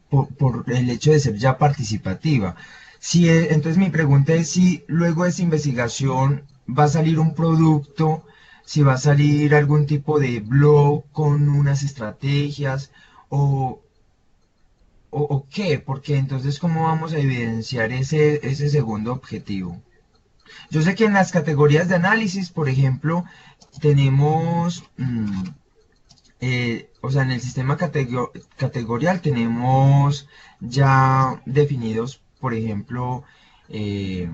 por el hecho de ser ya participativa. Si, entonces mi pregunta es si luego de esa investigación va a salir un producto, si va a salir algún tipo de blog con unas estrategias o qué, porque entonces cómo vamos a evidenciar ese segundo objetivo. Yo sé que en las categorías de análisis, por ejemplo, tenemos, o sea, en el sistema categorial tenemos ya definidos, por ejemplo, eh,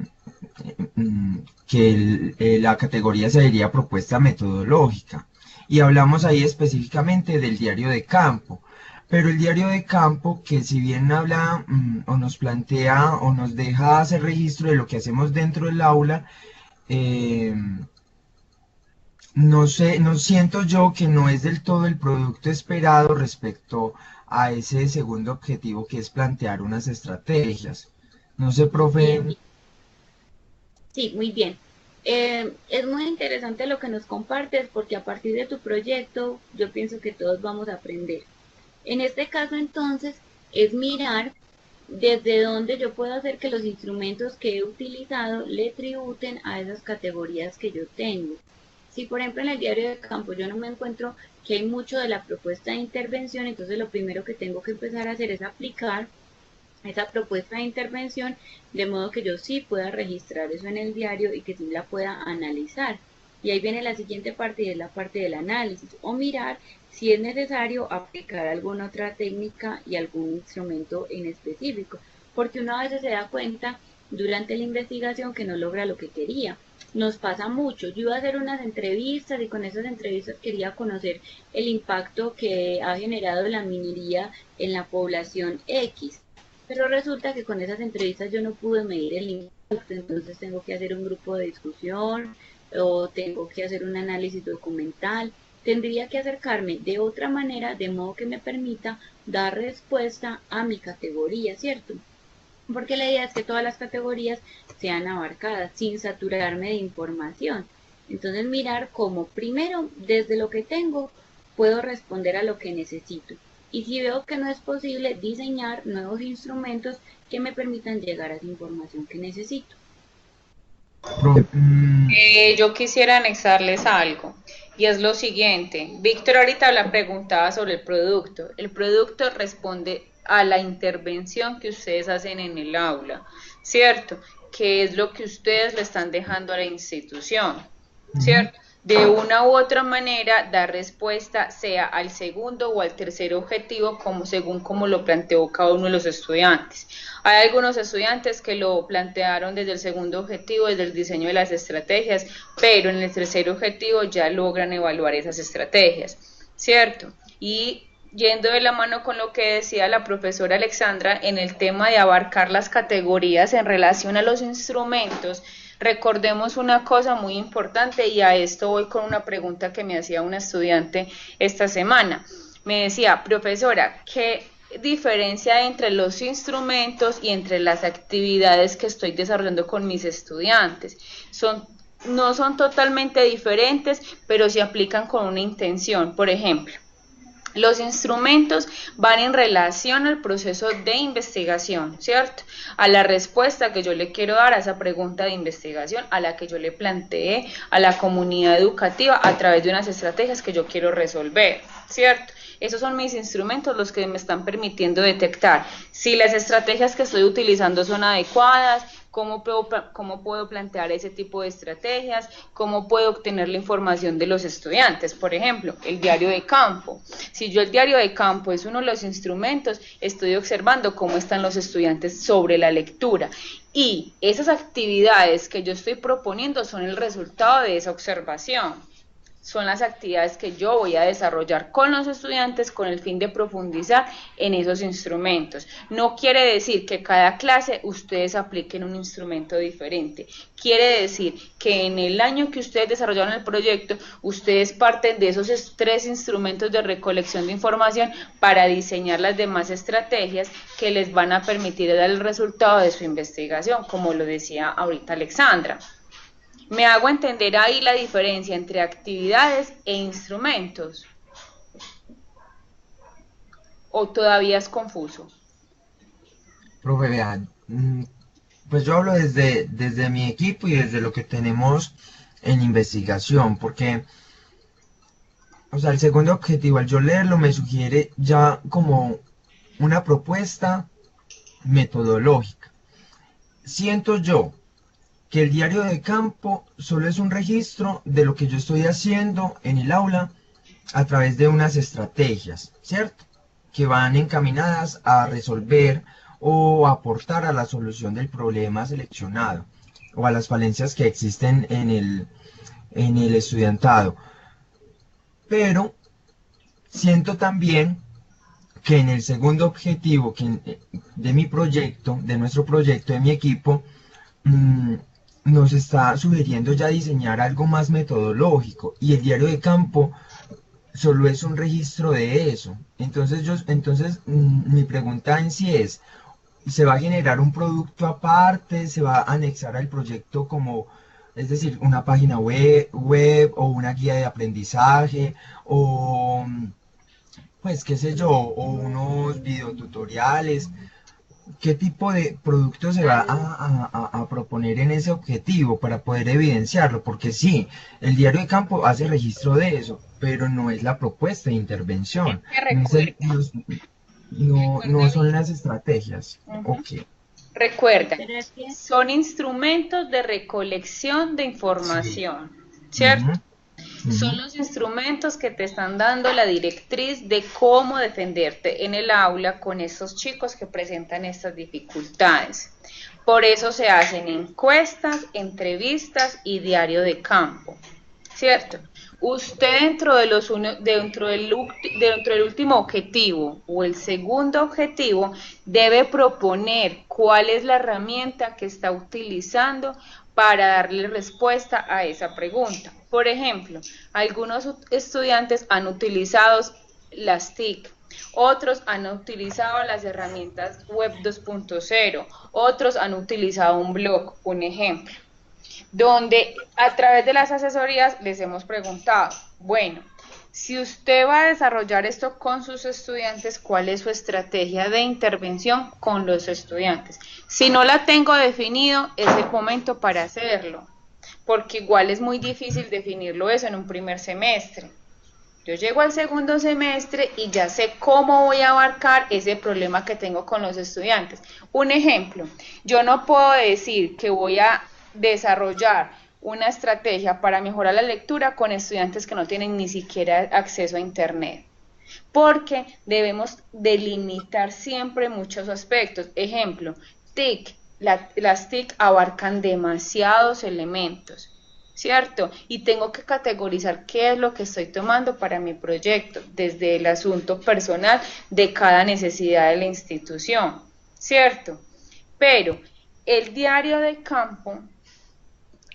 que la categoría sería propuesta metodológica. Y hablamos ahí específicamente del diario de campo. Pero el diario de campo, que si bien habla o nos plantea o nos deja hacer registro de lo que hacemos dentro del aula, eh, no sé, no siento yo que no es del todo el producto esperado respecto a ese segundo objetivo que es plantear unas estrategias. No sé, Bien, profe. sí, muy bien. Es muy interesante lo que nos compartes porque a partir de tu proyecto yo pienso que todos vamos a aprender. En este caso entonces es mirar desde dónde yo puedo hacer que los instrumentos que he utilizado le tributen a esas categorías que yo tengo. Si por ejemplo en el diario de campo yo no me encuentro que hay mucho de la propuesta de intervención, entonces lo primero que tengo que empezar a hacer es aplicar esa propuesta de intervención de modo que yo sí pueda registrar eso en el diario y que sí la pueda analizar. Y ahí viene la siguiente parte y es la parte del análisis o mirar si es necesario aplicar alguna otra técnica y algún instrumento en específico, porque uno a veces se da cuenta durante la investigación que no logra lo que quería. Nos pasa mucho. Yo iba a hacer unas entrevistas y con esas entrevistas quería conocer el impacto que ha generado la minería en la población X. Pero resulta que con esas entrevistas yo no pude medir el impacto, entonces tengo que hacer un grupo de discusión o tengo que hacer un análisis documental. Tendría que acercarme de otra manera, de modo que me permita dar respuesta a mi categoría, ¿cierto? porque la idea es que todas las categorías sean abarcadas sin saturarme de información. Entonces mirar cómo primero desde lo que tengo puedo responder a lo que necesito. Y si veo que no es posible, diseñar nuevos instrumentos que me permitan llegar a esa información que necesito. Profe, Yo quisiera anexarles algo, y es lo siguiente. Víctor ahorita la preguntaba sobre el producto. El producto responde a la intervención que ustedes hacen en el aula, ¿cierto? Que es lo que ustedes le están dejando a la institución, ¿cierto? De una u otra manera dar respuesta sea al segundo o al tercer objetivo según como lo planteó cada uno de los estudiantes. Hay algunos estudiantes que lo plantearon desde el segundo objetivo, desde el diseño de las estrategias, pero en el tercer objetivo ya logran evaluar esas estrategias, ¿cierto? Y yendo de la mano con lo que decía la profesora Alexandra en el tema de abarcar las categorías en relación a los instrumentos, recordemos una cosa muy importante, y a esto voy con una pregunta que me hacía una estudiante esta semana. Me decía, profesora, ¿qué diferencia hay entre los instrumentos y entre las actividades que estoy desarrollando con mis estudiantes? No son totalmente diferentes, pero se aplican con una intención. Por ejemplo, los instrumentos van en relación al proceso de investigación, ¿cierto? A la respuesta que yo le quiero dar a esa pregunta de investigación, a la que yo le planteé a la comunidad educativa a través de unas estrategias que yo quiero resolver, ¿cierto? Esos son mis instrumentos los que me están permitiendo detectar si las estrategias que estoy utilizando son adecuadas, cómo puedo plantear ese tipo de estrategias, cómo puedo obtener la información de los estudiantes. Por ejemplo, el diario de campo. Si yo el diario de campo es uno de los instrumentos, estoy observando cómo están los estudiantes sobre la lectura. Y esas actividades que yo estoy proponiendo son el resultado de esa observación. Son las actividades que yo voy a desarrollar con los estudiantes con el fin de profundizar en esos instrumentos. No quiere decir que cada clase ustedes apliquen un instrumento diferente. Quiere decir que en el año que ustedes desarrollaron el proyecto, ustedes parten de esos 3 instrumentos de recolección de información para diseñar las demás estrategias que les van a permitir dar el resultado de su investigación, como lo decía ahorita Alexandra. ¿Me hago entender ahí la diferencia entre actividades e instrumentos? ¿O todavía es confuso? profe, vean, pues yo hablo desde mi equipo y desde lo que tenemos en investigación, porque, o sea, el segundo objetivo, al yo leerlo, me sugiere ya como una propuesta metodológica. Siento yo que el diario de campo solo es un registro de lo que yo estoy haciendo en el aula a través de unas estrategias, ¿cierto? Que van encaminadas a resolver o aportar a la solución del problema seleccionado o a las falencias que existen en el estudiantado. Pero siento también que en el segundo objetivo de mi proyecto, de nuestro proyecto, de mi equipo, nos está sugiriendo ya diseñar algo más metodológico, y el diario de campo solo es un registro de eso. Entonces mi pregunta en sí es, ¿se va a generar un producto aparte? ¿Se va a anexar al proyecto como, es decir, una página web o una guía de aprendizaje o, pues qué sé yo, o unos videotutoriales? ¿Qué tipo de producto se va a proponer en ese objetivo para poder evidenciarlo? Porque sí, el diario de campo hace registro de eso, pero no es la propuesta de intervención. No son las estrategias. Ok. Recuerda, son instrumentos de recolección de información, ¿cierto? Son los instrumentos que te están dando la directriz de cómo defenderte en el aula con estos chicos que presentan estas dificultades. Por eso se hacen encuestas, entrevistas y diario de campo, ¿cierto? Usted dentro del último objetivo o el segundo objetivo debe proponer cuál es la herramienta que está utilizando para darle respuesta a esa pregunta. Por ejemplo, algunos estudiantes han utilizado las TIC, Otros han utilizado las herramientas web 2.0, otros han utilizado un blog, un ejemplo, donde a través de las asesorías les hemos preguntado, bueno, si usted va a desarrollar esto con sus estudiantes, ¿cuál es su estrategia de intervención con los estudiantes? Si no la tengo definido, es el momento para hacerlo, porque igual es muy difícil definirlo eso en un primer semestre. Yo llego al segundo semestre y ya sé cómo voy a abarcar ese problema que tengo con los estudiantes. Un ejemplo, yo no puedo decir que voy a desarrollar una estrategia para mejorar la lectura con estudiantes que no tienen ni siquiera acceso a internet, porque debemos delimitar siempre muchos aspectos. Ejemplo, TIC, las TIC abarcan demasiados elementos, ¿cierto? Y tengo que categorizar qué es lo que estoy tomando para mi proyecto, desde el asunto personal de cada necesidad de la institución, ¿cierto? Pero el diario de campo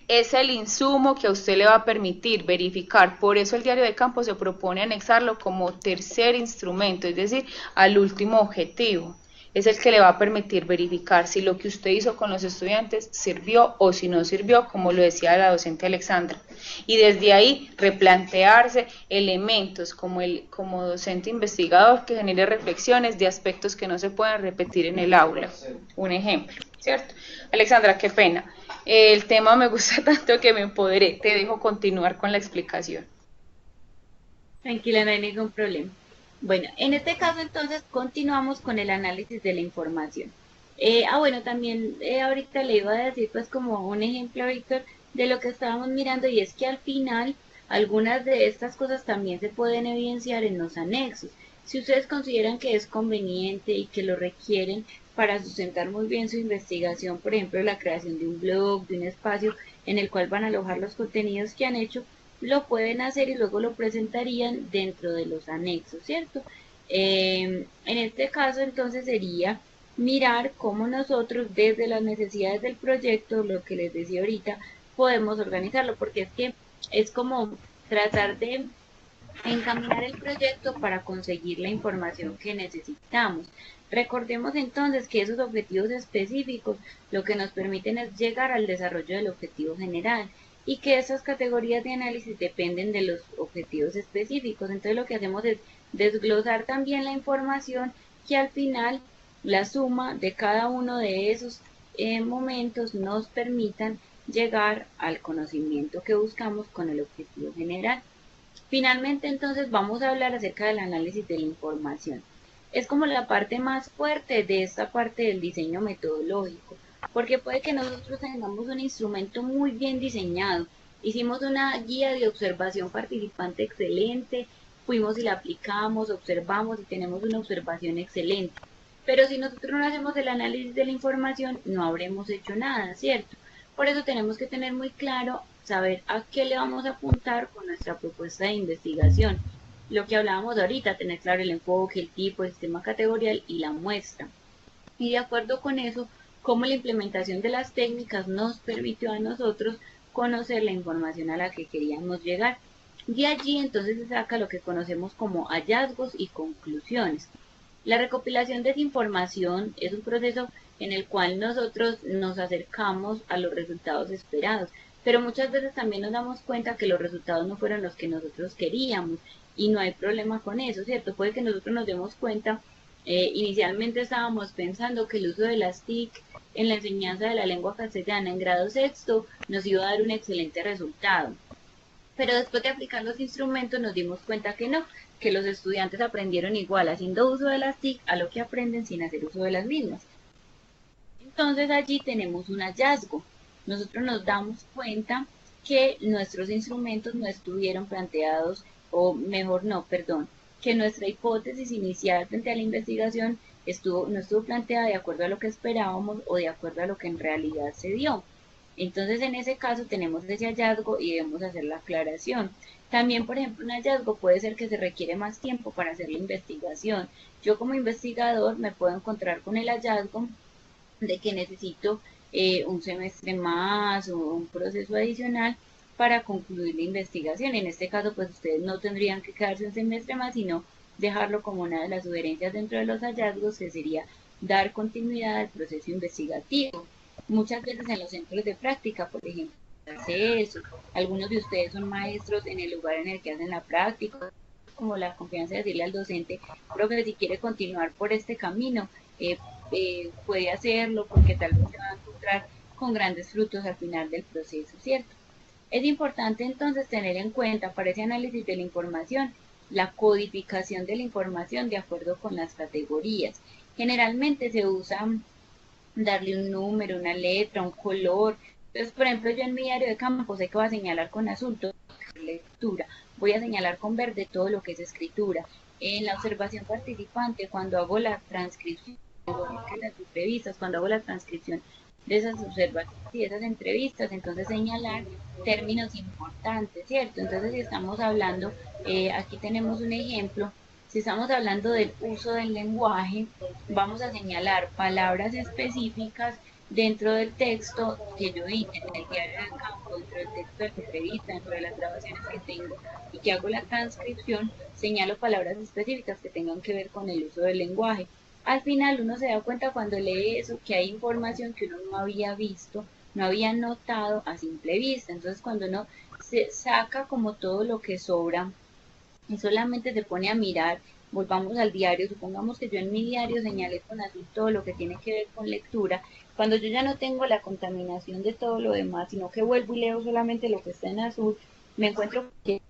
es el insumo que a usted le va a permitir verificar. Por eso el diario de campo se propone anexarlo como tercer instrumento, es decir, al último objetivo. Es el que le va a permitir verificar si lo que usted hizo con los estudiantes sirvió o si no sirvió, como lo decía la docente Alexandra. Y desde ahí replantearse elementos como docente investigador que genere reflexiones de aspectos que no se pueden repetir en el aula. Un ejemplo, ¿cierto? Alexandra, qué pena. El tema me gusta tanto que me empoderé. Te dejo continuar con la explicación. Tranquila, no hay ningún problema. Bueno, en este caso entonces continuamos con el análisis de la información. Bueno, también ahorita le iba a decir pues como un ejemplo, Víctor, de lo que estábamos mirando, y es que al final algunas de estas cosas también se pueden evidenciar en los anexos. Si ustedes consideran que es conveniente y que lo requieren para sustentar muy bien su investigación, por ejemplo, la creación de un blog, de un espacio en el cual van a alojar los contenidos que han hecho, lo pueden hacer y luego lo presentarían dentro de los anexos, ¿cierto? En este caso entonces sería mirar cómo nosotros desde las necesidades del proyecto, lo que les decía ahorita, podemos organizarlo, porque es que es como tratar de encaminar el proyecto para conseguir la información que necesitamos. Recordemos entonces que esos objetivos específicos lo que nos permiten es llegar al desarrollo del objetivo general y que esas categorías de análisis dependen de los objetivos específicos. Entonces lo que hacemos es desglosar también la información que al final la suma de cada uno de esos momentos nos permitan llegar al conocimiento que buscamos con el objetivo general. Finalmente, entonces, vamos a hablar acerca del análisis de la información. Es como la parte más fuerte de esta parte del diseño metodológico, porque puede que nosotros tengamos un instrumento muy bien diseñado, hicimos una guía de observación participante excelente, fuimos y la aplicamos, observamos y tenemos una observación excelente. Pero si nosotros no hacemos el análisis de la información, no habremos hecho nada, ¿cierto? Por eso tenemos que tener muy claro, saber a qué le vamos a apuntar con nuestra propuesta de investigación. Lo que hablábamos ahorita, tener claro el enfoque, el tipo, el sistema categorial y la muestra. Y de acuerdo con eso, cómo la implementación de las técnicas nos permitió a nosotros conocer la información a la que queríamos llegar. De allí entonces se saca lo que conocemos como hallazgos y conclusiones. La recopilación de esa información es un proceso en el cual nosotros nos acercamos a los resultados esperados, pero muchas veces también nos damos cuenta que los resultados no fueron los que nosotros queríamos y no hay problema con eso, ¿cierto? Puede que nosotros nos demos cuenta, inicialmente estábamos pensando que el uso de las TIC en la enseñanza de la lengua castellana en grado sexto nos iba a dar un excelente resultado. Pero después de aplicar los instrumentos nos dimos cuenta que no, que los estudiantes aprendieron igual haciendo uso de las TIC a lo que aprenden sin hacer uso de las mismas. Entonces allí tenemos un hallazgo. Nosotros nos damos cuenta que nuestros instrumentos no estuvieron planteados, o mejor no, perdón, que nuestra hipótesis inicial frente a la investigación no estuvo planteada de acuerdo a lo que esperábamos o de acuerdo a lo que en realidad se dio. Entonces en ese caso tenemos ese hallazgo y debemos hacer la aclaración. También, por ejemplo, un hallazgo puede ser que se requiere más tiempo para hacer la investigación. Yo como investigador me puedo encontrar con el hallazgo de que necesito un semestre más o un proceso adicional para concluir la investigación. En este caso, pues ustedes no tendrían que quedarse un semestre más, sino dejarlo como una de las sugerencias dentro de los hallazgos, que sería dar continuidad al proceso investigativo. Muchas veces en los centros de práctica, por ejemplo, hace eso. Algunos de ustedes son maestros en el lugar en el que hacen la práctica, como la confianza de decirle al docente, profe, si quiere continuar por este camino, puede hacerlo porque tal vez se va a encontrar con grandes frutos al final del proceso, ¿cierto? Es importante entonces tener en cuenta para ese análisis de la información la codificación de la información de acuerdo con las categorías. Generalmente se usa darle un número, una letra, un color. Entonces, por ejemplo, yo en mi diario de campo sé que voy a señalar con azul todo lo que es lectura, voy a señalar con verde todo lo que es escritura. En la observación participante, cuando hago la transcripción, las entrevistas, cuando hago la transcripción de esas observaciones y de esas entrevistas, entonces señalar términos importantes, ¿cierto? Entonces, si estamos hablando, aquí tenemos un ejemplo, si estamos hablando del uso del lenguaje, vamos a señalar palabras específicas dentro del texto que yo hice en el diario de campo, dentro del texto de la entrevista, dentro de las grabaciones que tengo y que hago la transcripción, señalo palabras específicas que tengan que ver con el uso del lenguaje. Al final uno se da cuenta cuando lee eso que hay información que uno no había visto, no había notado a simple vista. Entonces cuando uno se saca como todo lo que sobra y solamente se pone a mirar, volvamos al diario, supongamos que yo en mi diario señalé con azul todo lo que tiene que ver con lectura, cuando yo ya no tengo la contaminación de todo lo demás, sino que vuelvo y leo solamente lo que está en azul, me encuentro que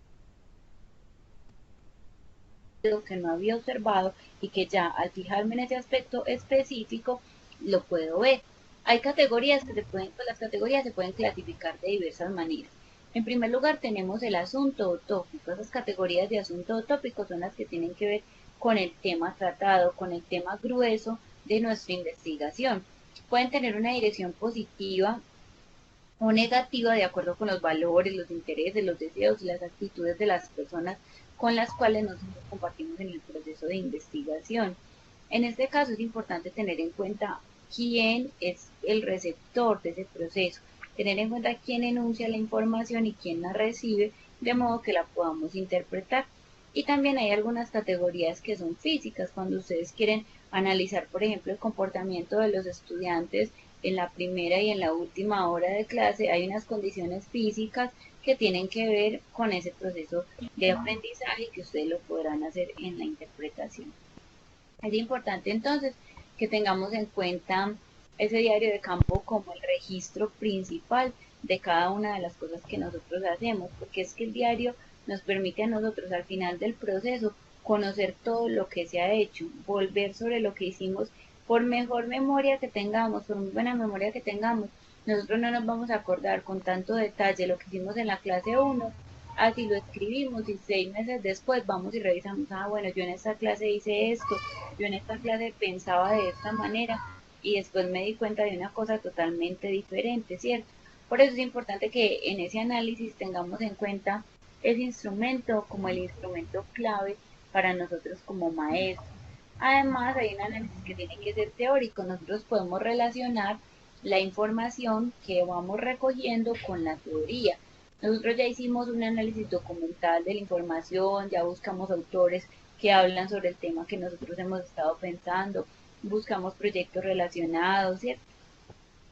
que no había observado y que ya al fijarme en ese aspecto específico lo puedo ver. Hay categorías que se pueden, pues las categorías se pueden clasificar de diversas maneras. En primer lugar tenemos el asunto o tópico. Esas categorías de asunto o tópico son las que tienen que ver con el tema tratado, con el tema grueso de nuestra investigación. Pueden tener una dirección positiva o negativa de acuerdo con los valores, los intereses, los deseos y las actitudes de las personas con las cuales nos compartimos en el proceso de investigación. En este caso es importante tener en cuenta quién es el receptor de ese proceso, tener en cuenta quién enuncia la información y quién la recibe, de modo que la podamos interpretar. Y también hay algunas categorías que son físicas, cuando ustedes quieren analizar, por ejemplo, el comportamiento de los estudiantes en la primera y en la última hora de clase, hay unas condiciones físicas que tienen que ver con ese proceso de aprendizaje que ustedes lo podrán hacer en la interpretación. Es importante entonces que tengamos en cuenta ese diario de campo como el registro principal de cada una de las cosas que nosotros hacemos, porque es que el diario nos permite a nosotros al final del proceso conocer todo lo que se ha hecho, volver sobre lo que hicimos, por mejor memoria que tengamos, por muy buena memoria que tengamos, nosotros no nos vamos a acordar con tanto detalle lo que hicimos en la clase 1, así lo escribimos y 6 meses después vamos y revisamos, ah, bueno, yo en esta clase hice esto, yo en esta clase pensaba de esta manera y después me di cuenta de una cosa totalmente diferente, ¿cierto? Por eso es importante que en ese análisis tengamos en cuenta ese instrumento como el instrumento clave para nosotros como maestros. Además, hay un análisis que tiene que ser teórico. Nosotros podemos relacionar la información que vamos recogiendo con la teoría. Nosotros ya hicimos un análisis documental de la información, ya buscamos autores que hablan sobre el tema que nosotros hemos estado pensando, buscamos proyectos relacionados, ¿cierto?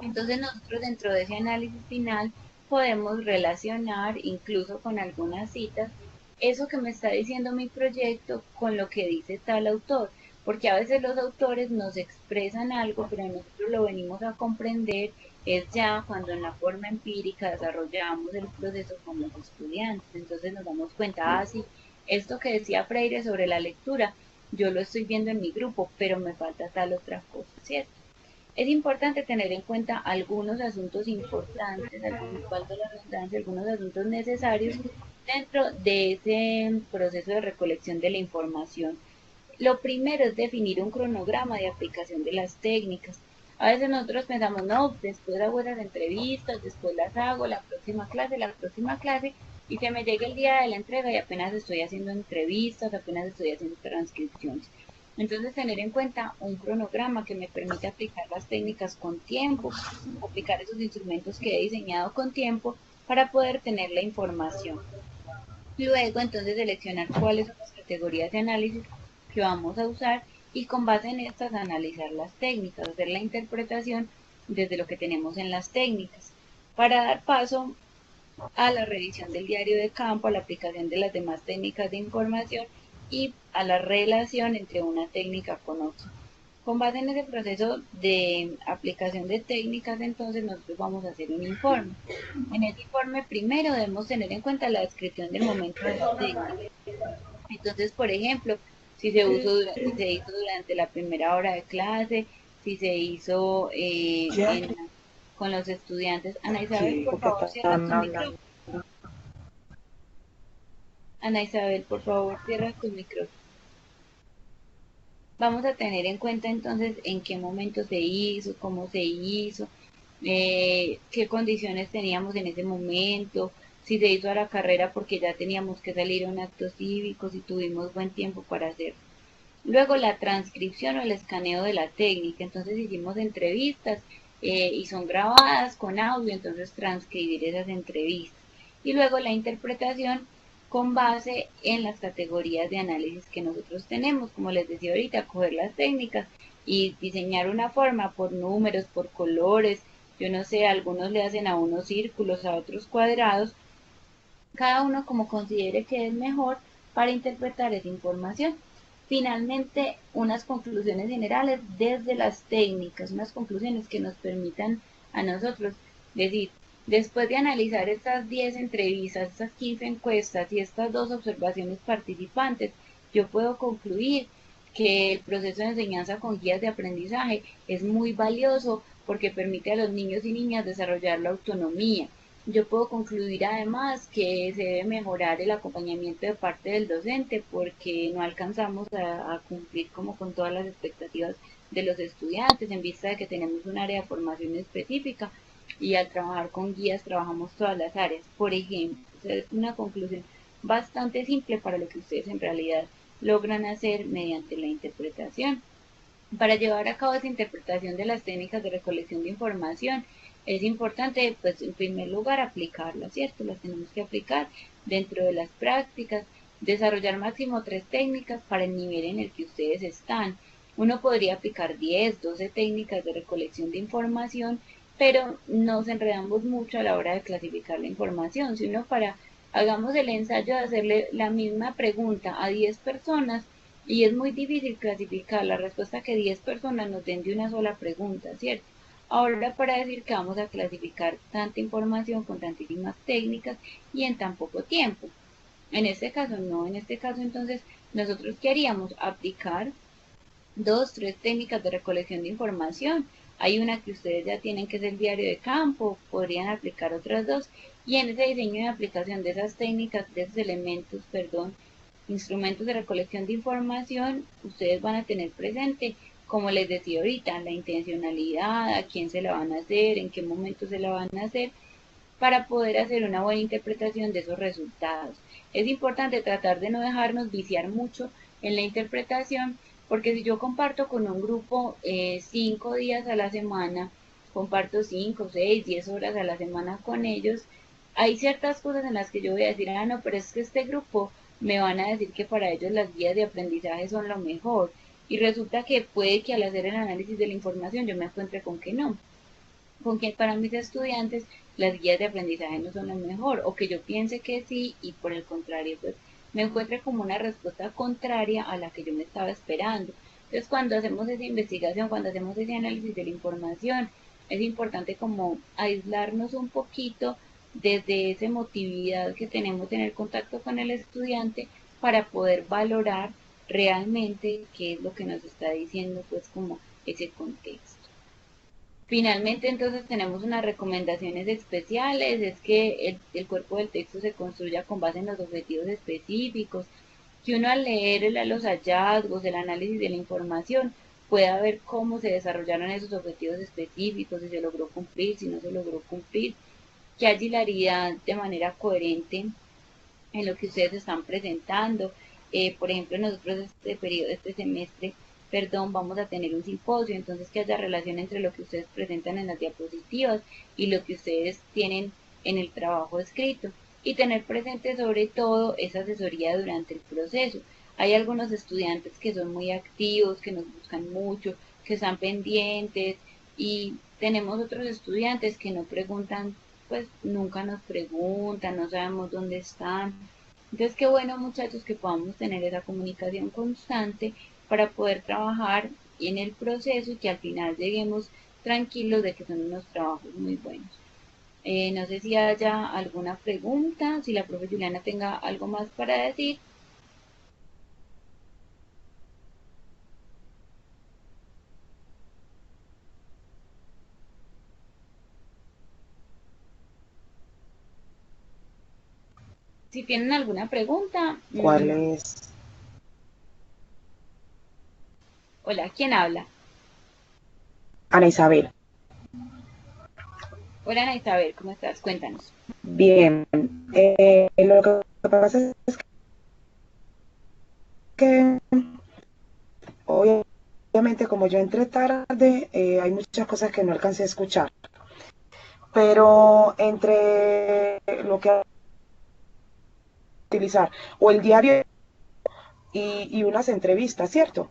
Entonces nosotros dentro de ese análisis final podemos relacionar incluso con algunas citas eso que me está diciendo mi proyecto con lo que dice tal autor, porque a veces los autores nos expresan algo, pero nosotros lo venimos a comprender es ya cuando en la forma empírica desarrollamos el proceso con los estudiantes, entonces nos damos cuenta, ah, sí, esto que decía Freire sobre la lectura, yo lo estoy viendo en mi grupo, pero me falta tal otra cosa, ¿cierto? Es importante tener en cuenta algunos asuntos importantes, algunos, valga la redundancia, algunos asuntos necesarios dentro de ese proceso de recolección de la información. Lo primero es definir un cronograma de aplicación de las técnicas. A veces nosotros pensamos, no, después hago esas entrevistas, después las hago, la próxima clase, y se me llega el día de la entrega y apenas estoy haciendo entrevistas, apenas estoy haciendo transcripciones. Entonces, tener en cuenta un cronograma que me permite aplicar las técnicas con tiempo, aplicar esos instrumentos que he diseñado con tiempo para poder tener la información. Luego, entonces, seleccionar cuáles son las categorías de análisis que vamos a usar y con base en estas analizar las técnicas, hacer la interpretación desde lo que tenemos en las técnicas, para dar paso a la revisión del diario de campo, a la aplicación de las demás técnicas de información y a la relación entre una técnica con otra. Con base en ese proceso de aplicación de técnicas, entonces nosotros vamos a hacer un informe. En ese informe primero debemos tener en cuenta la descripción del momento de la técnica. Entonces, por ejemplo, si se hizo durante la primera hora de clase, si se hizo con los estudiantes. Ana Isabel, por favor, cierra tu micrófono. Ana Isabel, por favor, cierra tu micrófono. Vamos a tener en cuenta entonces en qué momento se hizo, cómo se hizo, qué condiciones teníamos en ese momento, si se hizo a la carrera porque ya teníamos que salir a un acto cívico, si tuvimos buen tiempo para hacerlo. Luego la transcripción o el escaneo de la técnica, entonces hicimos entrevistas y son grabadas con audio, entonces transcribir esas entrevistas. Y luego la interpretación con base en las categorías de análisis que nosotros tenemos, como les decía ahorita, coger las técnicas y diseñar una forma por números, por colores, yo no sé, algunos le hacen a unos círculos, a otros cuadrados, cada uno como considere que es mejor para interpretar esa información. Finalmente, unas conclusiones generales desde las técnicas, unas conclusiones que nos permitan a nosotros decir, después de analizar estas 10 entrevistas, estas 15 encuestas y estas 2 observaciones participantes, yo puedo concluir que el proceso de enseñanza con guías de aprendizaje es muy valioso porque permite a los niños y niñas desarrollar la autonomía. Yo puedo concluir además que se debe mejorar el acompañamiento de parte del docente porque no alcanzamos a cumplir como con todas las expectativas de los estudiantes en vista de que tenemos un área de formación específica y al trabajar con guías trabajamos todas las áreas. Por ejemplo, es una conclusión bastante simple para lo que ustedes en realidad logran hacer mediante la interpretación. Para llevar a cabo esa interpretación de las técnicas de recolección de información, es importante, pues, en primer lugar, aplicarlas, ¿cierto? Las tenemos que aplicar dentro de las prácticas, desarrollar máximo 3 técnicas para el nivel en el que ustedes están. Uno podría aplicar 10, 12 técnicas de recolección de información, pero nos enredamos mucho a la hora de clasificar la información. Si uno hagamos el ensayo de hacerle la misma pregunta a 10 personas, y es muy difícil clasificar la respuesta que 10 personas nos den de una sola pregunta, ¿cierto? Ahora para decir que vamos a clasificar tanta información con tantísimas técnicas y en tan poco tiempo. En este caso no, en este caso entonces nosotros ¿qué haríamos? Aplicar 2, 3 técnicas de recolección de información. Hay una que ustedes ya tienen que es el diario de campo, podrían aplicar otras 2 y en ese diseño de aplicación de esas técnicas, de esos elementos, instrumentos de recolección de información, ustedes van a tener presente, como les decía ahorita, la intencionalidad, a quién se la van a hacer, en qué momento se la van a hacer, para poder hacer una buena interpretación de esos resultados. Es importante tratar de no dejarnos viciar mucho en la interpretación, porque si yo comparto con un grupo 5 días a la semana, comparto 5, 6, 10 horas a la semana con ellos, hay ciertas cosas en las que yo voy a decir, ah, no, pero es que este grupo me van a decir que para ellos las guías de aprendizaje son lo mejor. Y resulta que puede que al hacer el análisis de la información yo me encuentre con que no, con que para mis estudiantes las guías de aprendizaje no son lo mejor, o que yo piense que sí y por el contrario pues me encuentre como una respuesta contraria a la que yo me estaba esperando. Entonces cuando hacemos esa investigación, cuando hacemos ese análisis de la información, es importante como aislarnos un poquito desde esa emotividad que tenemos en el contacto con el estudiante para poder valorar realmente qué es lo que nos está diciendo pues como ese contexto. Finalmente, entonces, tenemos unas recomendaciones especiales, es que el cuerpo del texto se construya con base en los objetivos específicos, que uno al leer los hallazgos, el análisis de la información, pueda ver cómo se desarrollaron esos objetivos específicos, si se logró cumplir, si no se logró cumplir, que haya hilaridad de manera coherente en lo que ustedes están presentando. Por ejemplo, nosotros este semestre, vamos a tener un simposio, entonces que haya relación entre lo que ustedes presentan en las diapositivas y lo que ustedes tienen en el trabajo escrito y tener presente sobre todo esa asesoría durante el proceso. Hay algunos estudiantes que son muy activos, que nos buscan mucho, que están pendientes, y tenemos otros estudiantes que no preguntan, pues nunca nos preguntan, no sabemos dónde están. Entonces, qué bueno, muchachos, que podamos tener esa comunicación constante para poder trabajar en el proceso y que al final lleguemos tranquilos de que son unos trabajos muy buenos. No sé si haya alguna pregunta, si la profe Juliana tenga algo más para decir. Si tienen alguna pregunta, ¿Cuál es? hola, ¿quién habla? Ana Isabel. Hola, Ana Isabel, ¿cómo estás? Cuéntanos. Bien. Lo que pasa es que obviamente como yo entré tarde, hay muchas cosas que no alcancé a escuchar. Pero entre lo que utilizar o el diario y unas entrevistas, ¿cierto?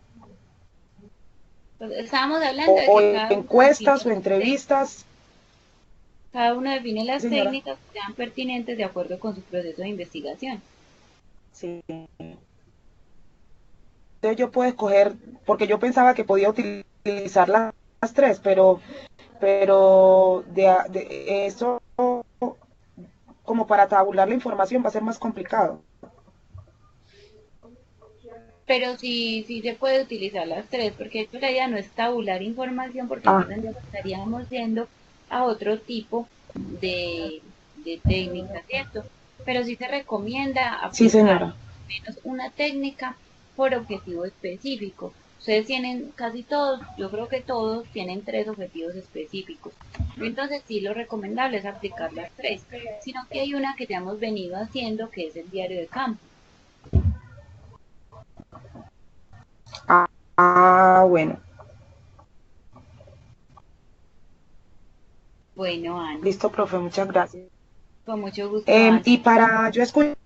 Pues, estábamos hablando de O que encuestas o entrevistas. cada uno define las Señora. técnicas que sean pertinentes de acuerdo con su proceso de investigación. Sí. Entonces yo puedo escoger, porque yo pensaba que podía utilizar las tres, pero de eso, como para tabular la información, va a ser más complicado. Pero sí, sí se puede utilizar las tres, porque de hecho la idea no es tabular información, porque Ah, entonces ya estaríamos yendo a otro tipo de, de técnica, ¿cierto? Pero sí se recomienda sí, aplicar señora. al menos una técnica por objetivo específico. Ustedes tienen, casi todos, yo creo que todos tienen tres objetivos específicos. Entonces sí, lo recomendable es aplicar las tres, sino que hay una que ya hemos venido haciendo, que es el diario de campo. Bueno. Bueno, Ana, Listo, profe, muchas gracias. con mucho gusto, Ana. Y para yo escuchar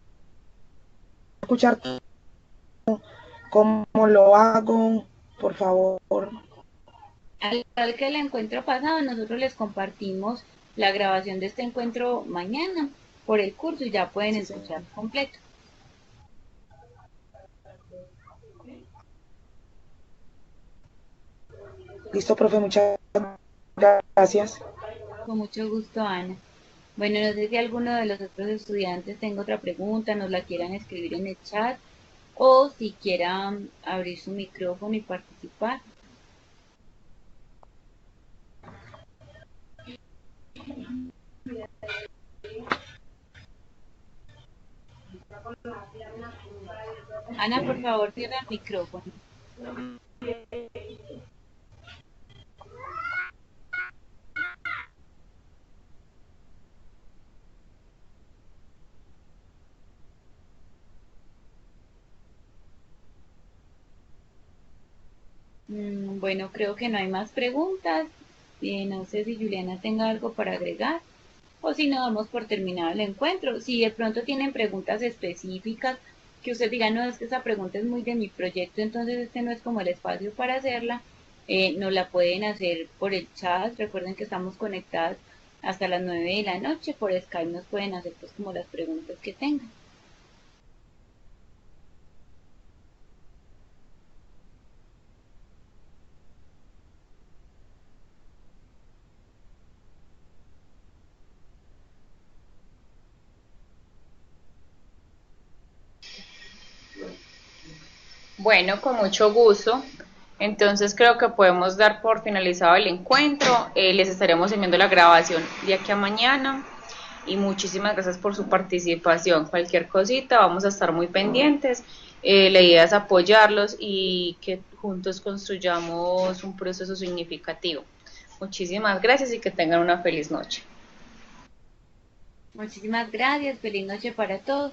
cómo lo hago, por favor. Al igual que el encuentro pasado, nosotros les compartimos la grabación de este encuentro mañana por el curso y ya pueden Sí, señora. escuchar completo. Listo, profe, muchas gracias. Con mucho gusto, Ana. Bueno, no sé si alguno de los otros estudiantes tenga otra pregunta, nos la quieran escribir en el chat o si quieran abrir su micrófono y participar. Ana, por favor, cierra el micrófono. Bueno, creo que no hay más preguntas. No sé si Juliana tenga algo para agregar o si no damos por terminado el encuentro. Si de pronto tienen preguntas específicas que usted diga, no, es que esa pregunta es muy de mi proyecto, entonces este no es como el espacio para hacerla, nos la pueden hacer por el chat. Recuerden que estamos conectadas hasta las 9 de la noche. Por Skype nos pueden hacer pues como las preguntas que tengan. Bueno, con mucho gusto. Entonces creo que podemos dar por finalizado el encuentro. Les estaremos enviando la grabación de aquí a mañana y muchísimas gracias por su participación. Cualquier cosita, vamos a estar muy pendientes. La idea es apoyarlos y que juntos construyamos un proceso significativo. Muchísimas gracias y que tengan una feliz noche. Muchísimas gracias. Feliz noche para todos.